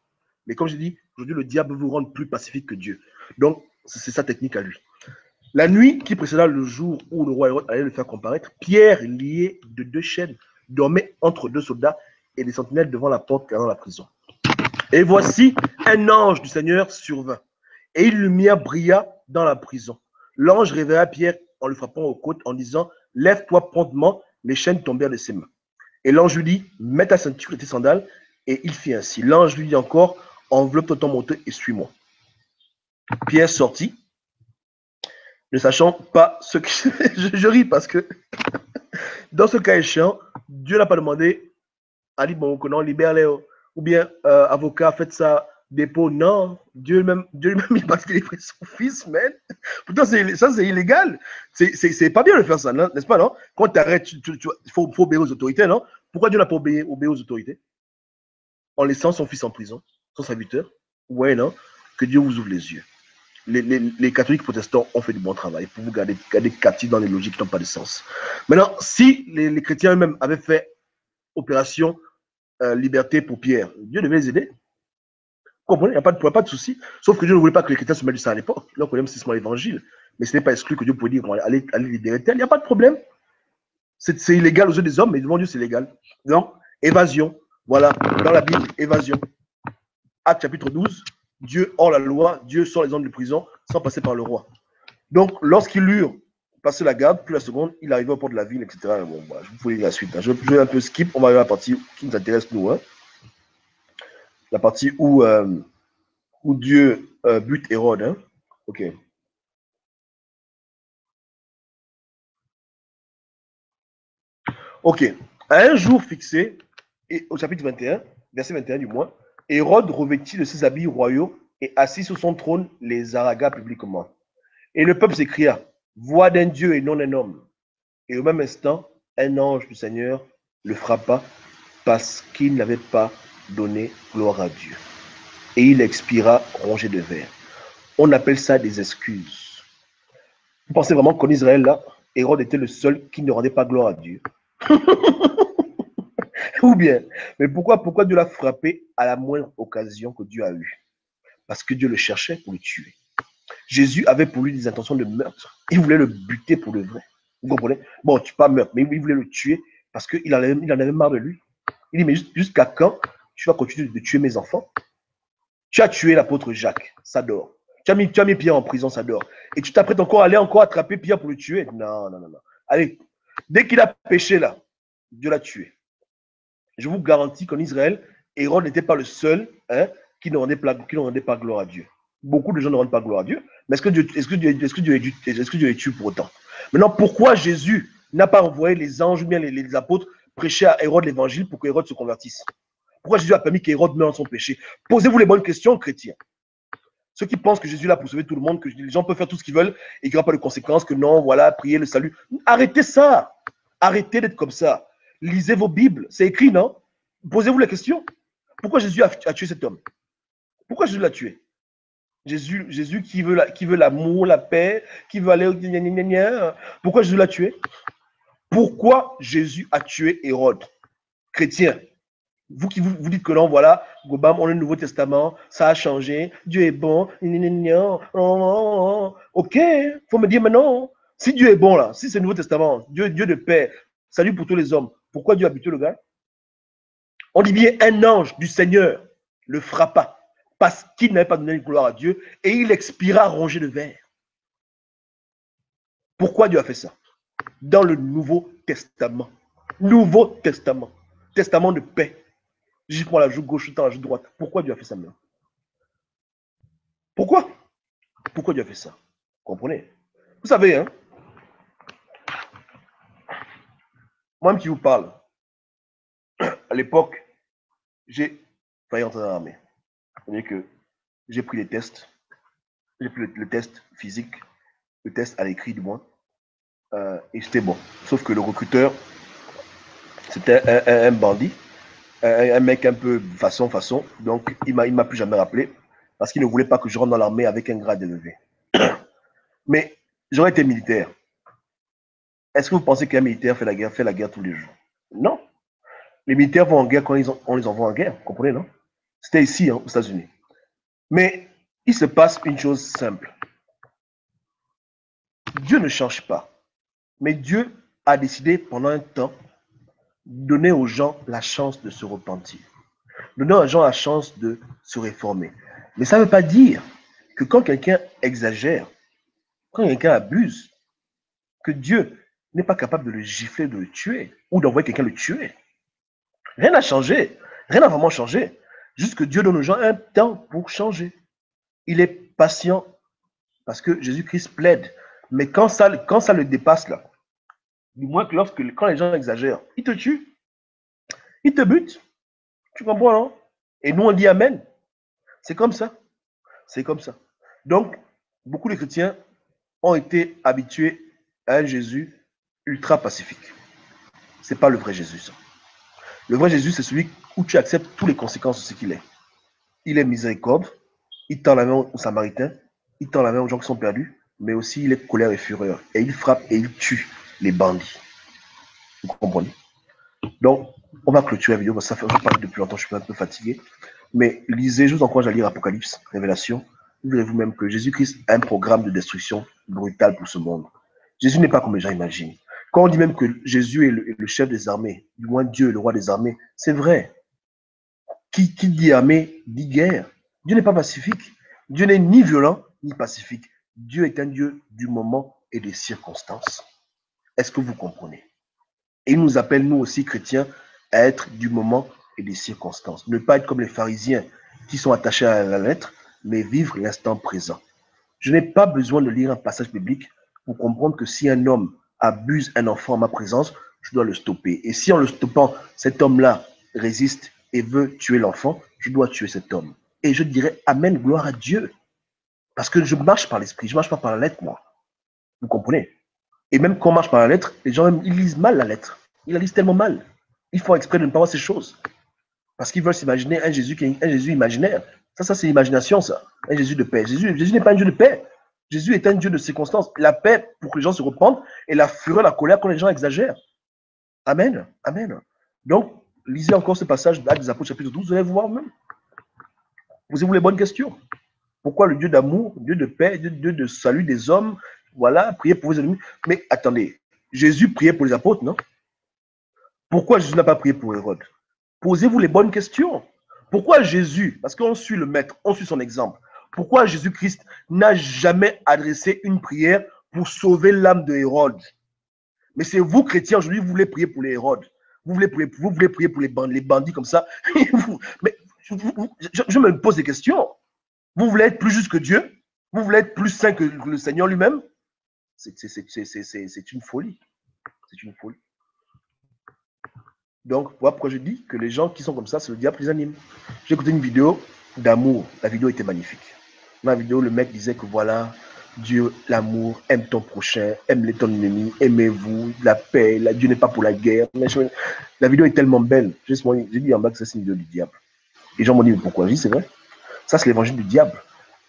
Mais comme je dis, aujourd'hui, le diable veut vous rendre plus pacifique que Dieu. Donc, c'est sa technique à lui. La nuit qui précéda le jour où le roi Hérode allait le faire comparaître, Pierre, lié de 2 chaînes, dormait entre 2 soldats et des sentinelles devant la porte dans la prison. Et voici, un ange du Seigneur survint, et une lumière brilla dans la prison. L'ange réveilla Pierre en le frappant aux côtes, en disant, « Lève-toi promptement », les chaînes tombèrent de ses mains. Et l'ange lui dit, « Mets ta ceinture et tes sandales », et il fit ainsi. L'ange lui dit encore, « Enveloppe ton manteau et suis-moi. » Pierre sortit, ne sachant pas ce que... je ris parce que dans ce cas échéant, Dieu n'a pas demandé à Ali Bongo, non, libère-les, ou bien avocat, faites ça, dépôt. Non, Dieu même il va délivrer son fils, man. Pourtant, ça, c'est illégal. C'est pas bien de faire ça, n'est-ce pas, non? Quand tu arrêtes, il faut obéir aux autorités, non? Pourquoi Dieu n'a pas obéi aux autorités? En laissant son fils en prison, son serviteur? Ouais, non? Que Dieu vous ouvre les yeux. Les catholiques protestants ont fait du bon travail pour vous garder captifs dans des logiques qui n'ont pas de sens. Maintenant, si les chrétiens eux-mêmes avaient fait opération liberté pour Pierre, Dieu devait les aider. Vous comprenez? Il n'y a pas de souci. Sauf que Dieu ne voulait pas que les chrétiens se mettent du sang à l'époque. Là, le problème, c'est seulement l'évangile. Mais ce n'est pas exclu que Dieu pouvait dire allez libérer tel. Il n'y a pas de problème. C'est illégal aux yeux des hommes, mais devant Dieu, c'est légal. Donc, évasion. Voilà, dans la Bible, évasion. Acte chapitre 12, Dieu hors la loi, Dieu sort les hommes de prison sans passer par le roi. Donc, lorsqu'il eurent passé la garde, puis la seconde, il arrivait au port de la ville, etc. Bon, voilà, je vous fais la suite. Hein. Je vais un peu skip, on va arriver à la partie qui nous intéresse, nous. Hein. La partie où Dieu bute Hérode. Hein. Ok. Ok. À un jour fixé, Et au chapitre 21, verset 21 du moins, Hérode revêtit de ses habits royaux et assis sur son trône les haragua publiquement. Et le peuple s'écria, voix d'un Dieu et non d'un homme. Et au même instant, un ange du Seigneur le frappa parce qu'il n'avait pas donné gloire à Dieu. Et il expira rongé de verre. On appelle ça des excuses. Vous pensez vraiment qu'en Israël, là, Hérode était le seul qui ne rendait pas gloire à Dieu? Ou bien, mais pourquoi Dieu l'a frappé à la moindre occasion que Dieu a eue? Parce que Dieu le cherchait pour le tuer. Jésus avait pour lui des intentions de meurtre. Il voulait le buter pour le vrai. Vous comprenez? Bon, tu pas meurtre, mais il voulait le tuer parce qu'il en avait marre de lui. Il dit, mais jusqu'à quand tu vas continuer de tuer mes enfants? Tu as tué l'apôtre Jacques, ça dort. Tu as mis Pierre en prison, ça dort. Et tu t'apprêtes encore à aller attraper Pierre pour le tuer? Non, non, non, non. Allez, dès qu'il a péché là, Dieu l'a tué. Je vous garantis qu'en Israël, Hérode n'était pas le seul qui ne rendait pas gloire à Dieu. Beaucoup de gens ne rendent pas gloire à Dieu, mais est-ce que Dieu les tue pour autant? Maintenant, pourquoi Jésus n'a pas envoyé les anges ou bien les apôtres prêcher à Hérode l'évangile pour qu'Hérode se convertisse? Pourquoi Jésus a permis qu'Hérode meure en son péché? Posez-vous les bonnes questions, chrétiens. Ceux qui pensent que Jésus est là pour sauver tout le monde, que les gens peuvent faire tout ce qu'ils veulent et qu'il n'y aura pas de conséquences, que non, voilà, prier le salut. Arrêtez ça. Arrêtez d'être comme ça. Lisez vos Bibles. C'est écrit, non? Posez-vous la question. Pourquoi Jésus a tué cet homme? Pourquoi Jésus l'a tué? Jésus qui veut l'amour, la paix, qui veut aller... Pourquoi Jésus l'a tué? Pourquoi Jésus a tué Hérode? Chrétien. Vous qui vous dites que non, voilà, Gobam, on a le Nouveau Testament, ça a changé, Dieu est bon, ok, il faut me dire, mais non, si Dieu est bon là, si c'est le Nouveau Testament, Dieu de paix, salut pour tous les hommes, pourquoi Dieu a buté le gars? On dit bien un ange du Seigneur le frappa parce qu'il n'avait pas donné une gloire à Dieu et il expira rongé de verre. Pourquoi Dieu a fait ça? Dans le Nouveau Testament. Nouveau Testament. Testament de paix. Je prends la joue gauche, je prends la joue droite. Pourquoi Dieu a fait ça même? Pourquoi? Pourquoi Dieu a fait ça? Vous comprenez? Vous savez, hein? Moi-même qui vous parle, à l'époque, j'ai failli entrer dans l'armée. C'est-à-dire que j'ai pris les tests. J'ai pris le test physique, le test à l'écrit du moins. Et c'était bon. Sauf que le recruteur, c'était un bandit. Un mec un peu façon. Donc, il m'a plus jamais rappelé parce qu'il ne voulait pas que je rentre dans l'armée avec un grade élevé. Mais j'aurais été militaire. Est-ce que vous pensez qu'un militaire fait la guerre tous les jours? Non. Les militaires vont en guerre quand on les envoie en guerre. Vous comprenez, non? C'était ici, hein, aux États-Unis. Mais il se passe une chose simple. Dieu ne change pas. Mais Dieu a décidé pendant un temps de donner aux gens la chance de se repentir. Donner aux gens la chance de se réformer. Mais ça ne veut pas dire que quand quelqu'un exagère, quand quelqu'un abuse, que Dieu n'est pas capable de le gifler, de le tuer, ou d'envoyer quelqu'un le tuer. Rien n'a changé. Rien n'a vraiment changé. Juste que Dieu donne aux gens un temps pour changer. Il est patient parce que Jésus-Christ plaide. Mais quand ça le dépasse, là, du moins que quand les gens exagèrent, ils te tuent. Ils te butent. Tu comprends, non? Et nous, on dit Amen. C'est comme ça. C'est comme ça. Donc, beaucoup de chrétiens ont été habitués à un Jésus ultra pacifique. Ce n'est pas le vrai Jésus, ça. Le vrai Jésus, c'est celui où tu acceptes toutes les conséquences de ce qu'il est. Il est miséricorde, il tend la main aux Samaritains, il tend la main aux gens qui sont perdus, mais aussi il est colère et fureur. Et il frappe et il tue les bandits. Vous comprenez? Donc, on va clôturer la vidéo parce que ça fait parler depuis longtemps, je suis un peu fatigué. Mais lisez, je vous encourage à lire Apocalypse, Révélation. Vous verrez vous-même que Jésus-Christ a un programme de destruction brutale pour ce monde. Jésus n'est pas comme les gens imaginent. Quand on dit même que Jésus est le chef des armées, du moins Dieu est le roi des armées, c'est vrai. Qui dit armée dit guerre. Dieu n'est pas pacifique. Dieu n'est ni violent ni pacifique. Dieu est un Dieu du moment et des circonstances. Est-ce que vous comprenez? Et il nous appelle, nous aussi, chrétiens, à être du moment et des circonstances. Ne pas être comme les pharisiens qui sont attachés à la lettre, mais vivre l'instant présent. Je n'ai pas besoin de lire un passage biblique pour comprendre que si un homme abuse un enfant en ma présence, je dois le stopper. Et si en le stoppant, cet homme-là résiste et veut tuer l'enfant, je dois tuer cet homme. Et je dirais, Amen, gloire à Dieu. Parce que je marche par l'esprit, je ne marche pas par la lettre, moi. Vous comprenez? Et même quand on marche par la lettre, les gens, ils lisent mal la lettre. Ils la lisent tellement mal. Ils font exprès de ne pas voir ces choses. Parce qu'ils veulent s'imaginer un Jésus imaginaire. Ça c'est l'imagination, ça. Un Jésus de paix. Jésus n'est pas un Dieu de paix. Jésus est un Dieu de circonstances. La paix pour que les gens se repentent et la fureur, la colère quand les gens exagèrent. Amen. Amen. Donc, lisez encore ce passage d'Actes des Apôtres, chapitre 12, vous allez voir même. Posez-vous les bonnes questions. Pourquoi le Dieu d'amour, Dieu de paix, Dieu de salut des hommes, voilà, priez pour vos ennemis. Mais attendez, Jésus priait pour les apôtres, non? Pourquoi Jésus n'a pas prié pour Hérode? Posez-vous les bonnes questions. Pourquoi Jésus, parce qu'on suit le maître, on suit son exemple, pourquoi Jésus-Christ n'a jamais adressé une prière pour sauver l'âme de Hérode? Mais c'est vous, chrétiens, aujourd'hui, vous voulez prier pour les Hérodes. Vous voulez prier pour les bandits comme ça. Mais je me pose des questions. Vous voulez être plus juste que Dieu? Vous voulez être plus saint que le Seigneur lui-même? C'est une folie. C'est une folie. Donc, voilà pourquoi je dis que les gens qui sont comme ça, c'est le diable qui les anime. J'ai écouté une vidéo d'amour. La vidéo était magnifique. Dans la vidéo, le mec disait que voilà, Dieu, l'amour, aime ton prochain, aime ton ennemi, aimez-vous, la paix, Dieu n'est pas pour la guerre. La vidéo est tellement belle. J'ai dit en bas que c'est une vidéo du diable. Les gens m'ont dit, mais pourquoi? Je dis, c'est vrai. Ça, c'est l'évangile du diable.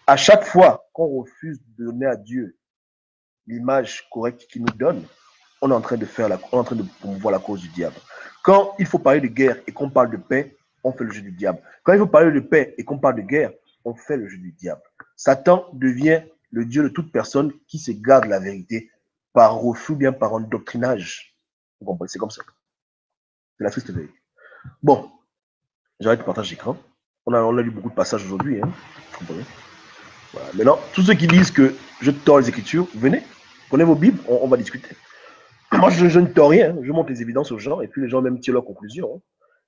À chaque fois qu'on refuse de donner à Dieu l'image correcte qu'il nous donne, on est en train de promouvoir la cause du diable. Quand il faut parler de guerre et qu'on parle de paix, on fait le jeu du diable. Quand il faut parler de paix et qu'on parle de guerre, on fait le jeu du diable. Satan devient le Dieu de toute personne qui s'égare de la vérité par refus, bien par endoctrinage. Vous comprenez? C'est comme ça. C'est la triste vérité. Bon, j'arrête de partager l'écran. On a lu beaucoup de passages aujourd'hui. Hein. Vous comprenez? Voilà. Maintenant, tous ceux qui disent que je tords les Écritures, venez, prenez vos Bibles, on va discuter. Moi, je ne tords rien, je montre les évidences aux gens et puis les gens même tirent leurs conclusions. Hein.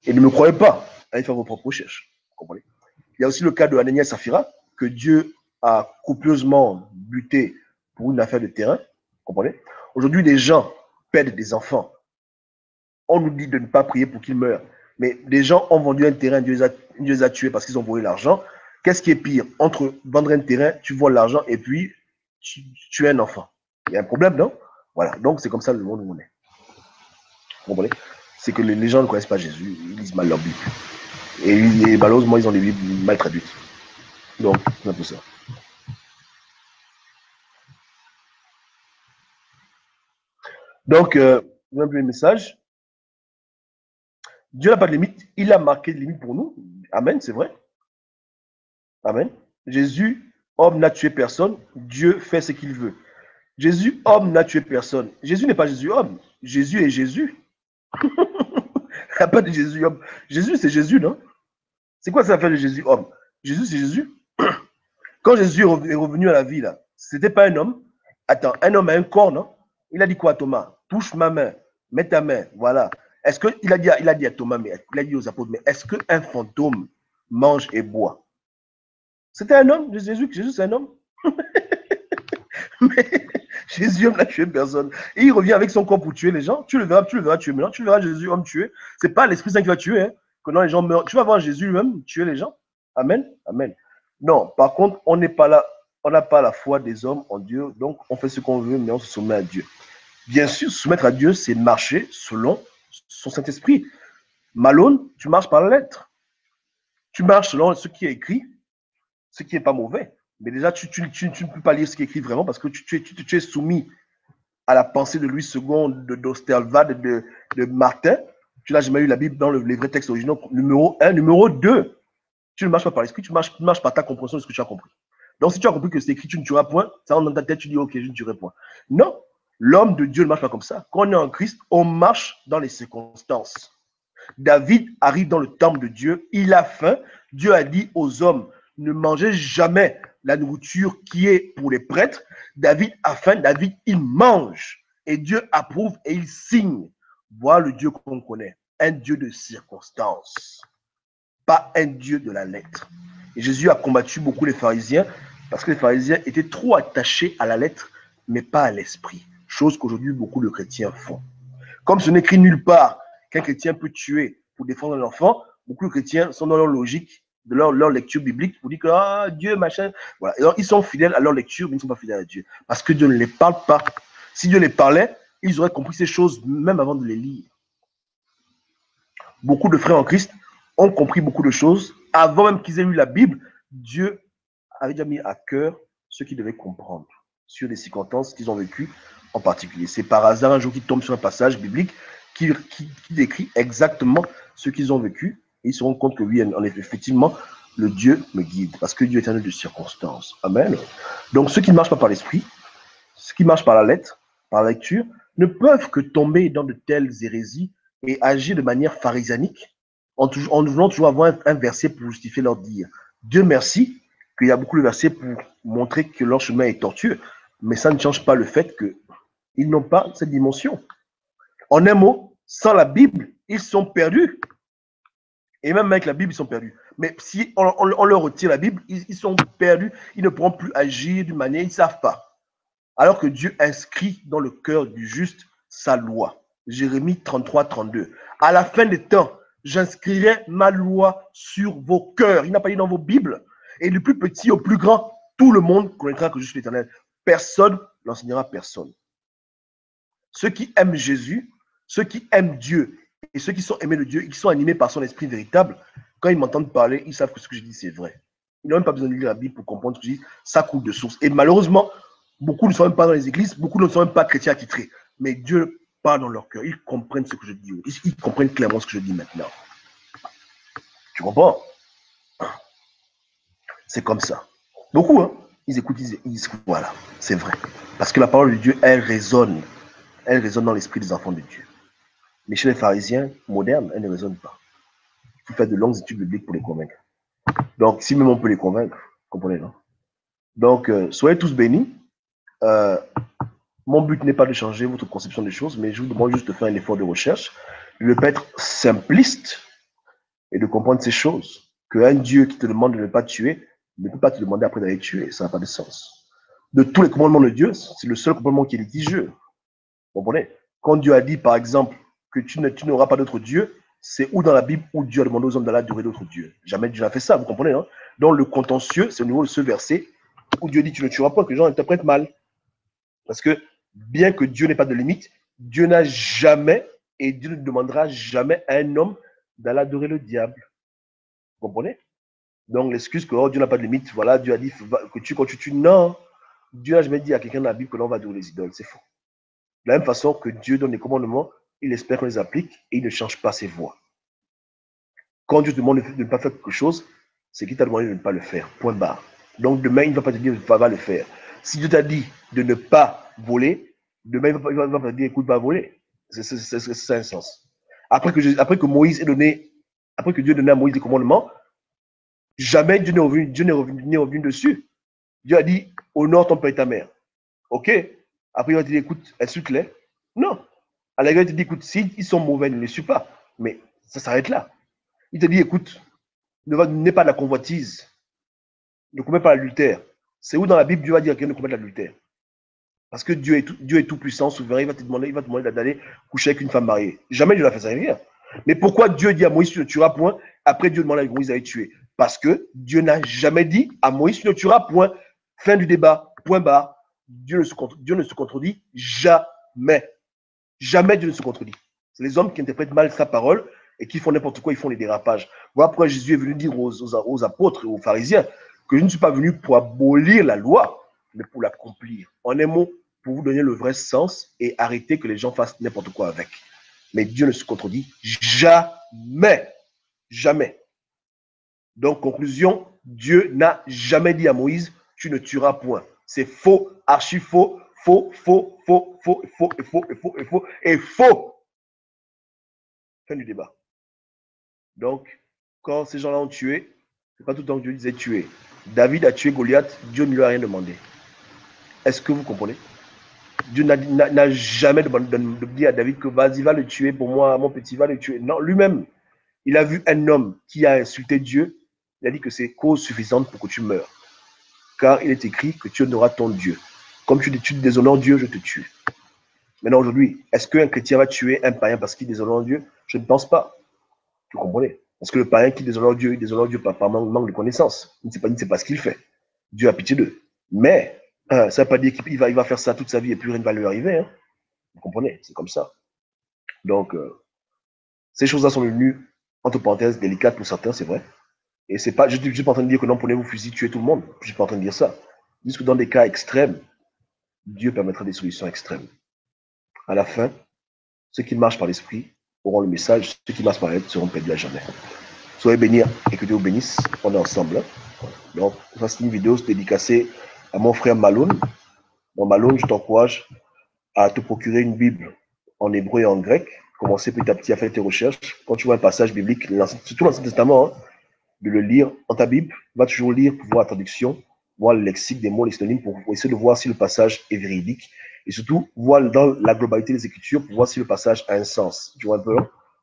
Et ne me croyez pas, allez faire vos propres recherches. Vous comprenez? Il y a aussi le cas de Ananias et Saphira, que Dieu a copieusement buté pour une affaire de terrain. Vous comprenez? Aujourd'hui, des gens perdent des enfants. On nous dit de ne pas prier pour qu'ils meurent. Mais des gens ont vendu un terrain, Dieu les a tués parce qu'ils ont volé l'argent. Qu'est-ce qui est pire? Entre vendre un terrain, tu voles l'argent et puis tu es un enfant. Il y a un problème, non? Voilà, donc c'est comme ça le monde où on est. Vous comprenez? C'est que les gens ne connaissent pas Jésus, ils lisent mal leur Bible. Et malheureusement, ils ont des Bibles mal traduites. Donc, c'est un peu ça. Donc, un peu le message. Dieu n'a pas de limite, il a marqué des limites pour nous. Amen, c'est vrai. Amen. Jésus, homme, n'a tué personne, Dieu fait ce qu'il veut. Jésus, homme, n'a tué personne. Jésus n'est pas Jésus, homme. Jésus est Jésus. Il n'y a pas de Jésus, homme. Jésus, c'est Jésus, non? C'est quoi ça fait de Jésus, homme? Jésus, c'est Jésus. Quand Jésus est revenu à la vie, là, c'était pas un homme. Attends, un homme a un corps, non? Il a dit quoi à Thomas? Touche ma main, mets ta main, voilà. Est-ce qu'il a dit à Thomas, mais il a dit aux apôtres, mais est-ce qu'un fantôme mange et boit? C'était un homme, Jésus c'est un homme. Mais Jésus homme n'a tué personne. Et il revient avec son corps pour tuer les gens. Tu le verras tuer. Maintenant, tu verras Jésus homme tuer. C'est pas l'Esprit Saint qui va tuer. Hein. Quand les gens meurent, tu vas voir Jésus lui-même tuer les gens. Amen. Amen. Non, par contre, on n'est pas là. On n'a pas la foi des hommes en Dieu. Donc, on fait ce qu'on veut, mais on se soumet à Dieu. Bien sûr, se soumettre à Dieu, c'est marcher selon son Saint-Esprit. Malone, tu marches par la lettre. Tu marches selon ce qui est écrit, ce qui n'est pas mauvais. Mais déjà, tu ne peux pas lire ce qui est écrit vraiment parce que tu es soumis à la pensée de Louis II, d'Osterwald, de Martin. Tu n'as jamais eu la Bible dans les vrais textes originaux. Numéro 1. Numéro 2, tu ne marches pas par l'esprit, tu marches par ta compréhension de ce que tu as compris. Donc, si tu as compris que c'est écrit, tu ne tueras point, ça rentre dans ta tête, tu dis, ok, je ne tuerai point. Non, l'homme de Dieu ne marche pas comme ça. Quand on est en Christ, on marche dans les circonstances. David arrive dans le temple de Dieu, il a faim. Dieu a dit aux hommes, ne mangez jamais la nourriture qui est pour les prêtres. David a faim, David, il mange. Et Dieu approuve et il signe. Voilà le Dieu qu'on connaît. Un Dieu de circonstances. Pas un Dieu de la lettre. Et Jésus a combattu beaucoup les pharisiens parce que les pharisiens étaient trop attachés à la lettre, mais pas à l'esprit. Chose qu'aujourd'hui, beaucoup de chrétiens font. Comme ce n'est écrit nulle part qu'un chrétien peut tuer pour défendre l'enfant. Beaucoup de chrétiens sont dans leur logique, de leur lecture biblique, pour dire que ah, Dieu, machin. Voilà. Et donc, ils sont fidèles à leur lecture, mais ils ne sont pas fidèles à Dieu. Parce que Dieu ne les parle pas. Si Dieu les parlait, ils auraient compris ces choses même avant de les lire. Beaucoup de frères en Christ ont compris beaucoup de choses. Avant même qu'ils aient lu la Bible, Dieu avait déjà mis à cœur ce qu'ils devaient comprendre sur les circonstances qu'ils ont vécues en particulier. C'est par hasard un jour qu'ils tombent sur un passage biblique qui décrit exactement ce qu'ils ont vécu. Et ils se rendent compte que oui, en effet, effectivement, le Dieu me guide. Parce que Dieu est un Dieu de circonstances. Amen. Donc ceux qui ne marchent pas par l'esprit, ceux qui marchent par la lettre, par la lecture, ne peuvent que tomber dans de telles hérésies et agir de manière pharisanique en voulant toujours avoir un verset pour justifier leur dire. Dieu merci qu'il y a beaucoup de versets pour montrer que leur chemin est tortueux, mais ça ne change pas le fait qu'ils n'ont pas cette dimension. En un mot, sans la Bible, ils sont perdus. Et même avec la Bible, ils sont perdus. Mais si on leur retire la Bible, ils sont perdus. Ils ne pourront plus agir d'une manière, ils ne savent pas. Alors que Dieu inscrit dans le cœur du juste sa loi. Jérémie 33, 32. À la fin des temps, j'inscrirai ma loi sur vos cœurs. Il n'a pas dit dans vos Bibles. Et du plus petit au plus grand, tout le monde connaîtra que je suis l'Éternel. Personne n'enseignera à personne. Ceux qui aiment Jésus, ceux qui aiment Dieu et ceux qui sont aimés de Dieu, qui sont animés par son esprit véritable, quand ils m'entendent parler, ils savent que ce que je dis, c'est vrai. Ils n'ont même pas besoin de lire la Bible pour comprendre ce que je dis. Ça coule de source. Et malheureusement, beaucoup ne sont même pas dans les églises, beaucoup ne sont même pas chrétiens attitrés. Mais Dieu parle dans leur cœur. Ils comprennent ce que je dis. Ils comprennent clairement ce que je dis maintenant. Tu comprends? C'est comme ça. Beaucoup, hein, ils écoutent, ils disent, voilà, c'est vrai. Parce que la parole de Dieu, elle résonne dans l'esprit des enfants de Dieu. Mais chez les pharisiens modernes, elle ne résonne pas. Il faut faire de longues études bibliques pour les convaincre. Donc, si même on peut les convaincre, comprenez, non? Donc, soyez tous bénis. Mon but n'est pas de changer votre conception des choses, mais je vous demande juste de faire un effort de recherche, de ne pas être simpliste et de comprendre ces choses. Qu'un Dieu qui te demande de ne pas tuer ne peut pas te demander après d'aller tuer. Ça n'a pas de sens. De tous les commandements de Dieu, c'est le seul commandement qui est litigieux. Vous comprenez? Quand Dieu a dit, par exemple, que tu n'auras pas d'autre Dieu, c'est où dans la Bible où Dieu a demandé aux hommes d'aller adorer d'autres dieux. Jamais Dieu n'a fait ça, vous comprenez, hein? Donc le contentieux, c'est au niveau de ce verset où Dieu dit tu ne tueras pas, que les gens interprètent mal. Parce que bien que Dieu n'ait pas de limite, Dieu n'a jamais, et Dieu ne demandera jamais à un homme d'aller adorer le diable. Vous comprenez? Donc l'excuse que oh, Dieu n'a pas de limite, voilà, Dieu a dit que quand tu tues, non. Dieu n'a jamais dit à quelqu'un dans la Bible que l'on va adorer les idoles, c'est faux. De la même façon que Dieu donne des commandements, il espère qu'on les applique et il ne change pas ses voies. Quand Dieu te demande de ne pas faire quelque chose, c'est qu'il t'a demandé de ne pas le faire. Point barre. Donc demain, il ne va pas te dire va le faire. Si Dieu t'a dit de ne pas voler, demain, il ne va pas te dire écoute, va voler. C'est un sens. Après que Dieu ait donné à Moïse des commandements, jamais Dieu n'est revenu dessus. Dieu a dit honore ton père et ta mère. Ok? Après, il va te dire écoute, insulte-les. Non. À la rigueur, il te dit écoute, s'ils sont mauvais, ne les suis pas. Mais ça s'arrête là. Il te dit écoute, n'aie pas de la convoitise. Ne commets pas l'adultère. C'est où dans la Bible Dieu va dire qu'il ne commet l'adultère? Parce que Dieu est tout puissant, souverain, il va te demander d'aller coucher avec une femme mariée. Jamais Dieu n'a fait ça rien. Mais pourquoi Dieu dit à Moïse tu ne tueras point, après Dieu demande à Moïse d'aller tuer? Parce que Dieu n'a jamais dit à Moïse tu ne tueras point. Fin du débat, point barre. Dieu ne se contredit jamais. Jamais Dieu ne se contredit. C'est les hommes qui interprètent mal sa parole et qui font n'importe quoi, ils font des dérapages. Voilà pourquoi Jésus est venu dire aux apôtres et aux pharisiens que je ne suis pas venu pour abolir la loi, mais pour l'accomplir. En un mot, pour vous donner le vrai sens et arrêter que les gens fassent n'importe quoi avec. Mais Dieu ne se contredit jamais. Jamais. Donc, conclusion, Dieu n'a jamais dit à Moïse, tu ne tueras point. C'est faux, archi faux, faux, faux, faux, faux, faux, et faux, et faux, et faux, et faux. Fin du débat. Donc, quand ces gens-là ont tué, c'est pas tout le temps que Dieu disait tuer. David a tué Goliath, Dieu ne lui a rien demandé. Est-ce que vous comprenez? Dieu n'a jamais dit à David que vas-y, va le tuer pour moi, mon petit, va le tuer. Non, lui-même, il a vu un homme qui a insulté Dieu, il a dit que c'est cause suffisante pour que tu meurs. Car il est écrit que tu honoreras ton Dieu. Comme tu déshonores Dieu, je te tue. Maintenant, aujourd'hui, est-ce qu'un chrétien va tuer un païen parce qu'il déshonore Dieu? Je ne pense pas. Vous comprenez? Parce que le païen qui déshonore Dieu par manque de connaissance. Il ne sait pas ce qu'il fait. Dieu a pitié d'eux. Mais ça ne veut pas dire qu'il va faire ça toute sa vie et plus rien ne va lui arriver. Hein. Vous comprenez? C'est comme ça. Donc, ces choses-là sont devenues, entre parenthèses, délicates pour certains, c'est vrai. Et c'est pas, je ne suis pas en train de dire que non, prenez vos fusils, tuez tout le monde. Je ne suis pas en train de dire ça. Juste que dans des cas extrêmes, Dieu permettra des solutions extrêmes. À la fin, ceux qui marchent par l'esprit auront le message, ceux qui marchent par l'aide seront perdus à jamais. Soyez bénis et que Dieu vous bénisse. On est ensemble. Hein. Donc, ça, c'est une vidéo dédicacée à mon frère Malone. Bon, Malone, je t'encourage à te procurer une Bible en hébreu et en grec. Commencer petit à petit à faire tes recherches. Quand tu vois un passage biblique, surtout l'Ancien Testament, hein, de le lire dans ta Bible, va toujours lire pour voir la traduction, voir le lexique des mots, les synonymes, pour essayer de voir si le passage est véridique. Et surtout, voir dans la globalité des Écritures pour voir si le passage a un sens. Tu vois un peu,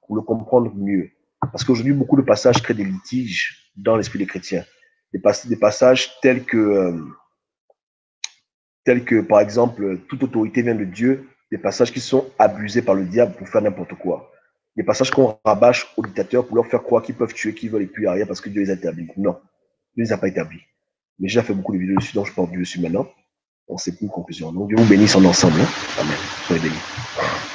pour le comprendre mieux. Parce qu'aujourd'hui, beaucoup de passages créent des litiges dans l'esprit des chrétiens. Des passages tels que, par exemple, toute autorité vient de Dieu, des passages qui sont abusés par le diable pour faire n'importe quoi. Des passages qu'on rabâche aux dictateurs pour leur faire croire qu'ils peuvent tuer qui veulent et puis rien parce que Dieu les a établis. Non, Dieu ne les a pas établis. Mais j'ai déjà fait beaucoup de vidéos dessus, donc je porte dessus maintenant. On sait plus une conclusion. Donc Dieu vous bénisse en ensemble. Hein. Amen. Soyez bénis.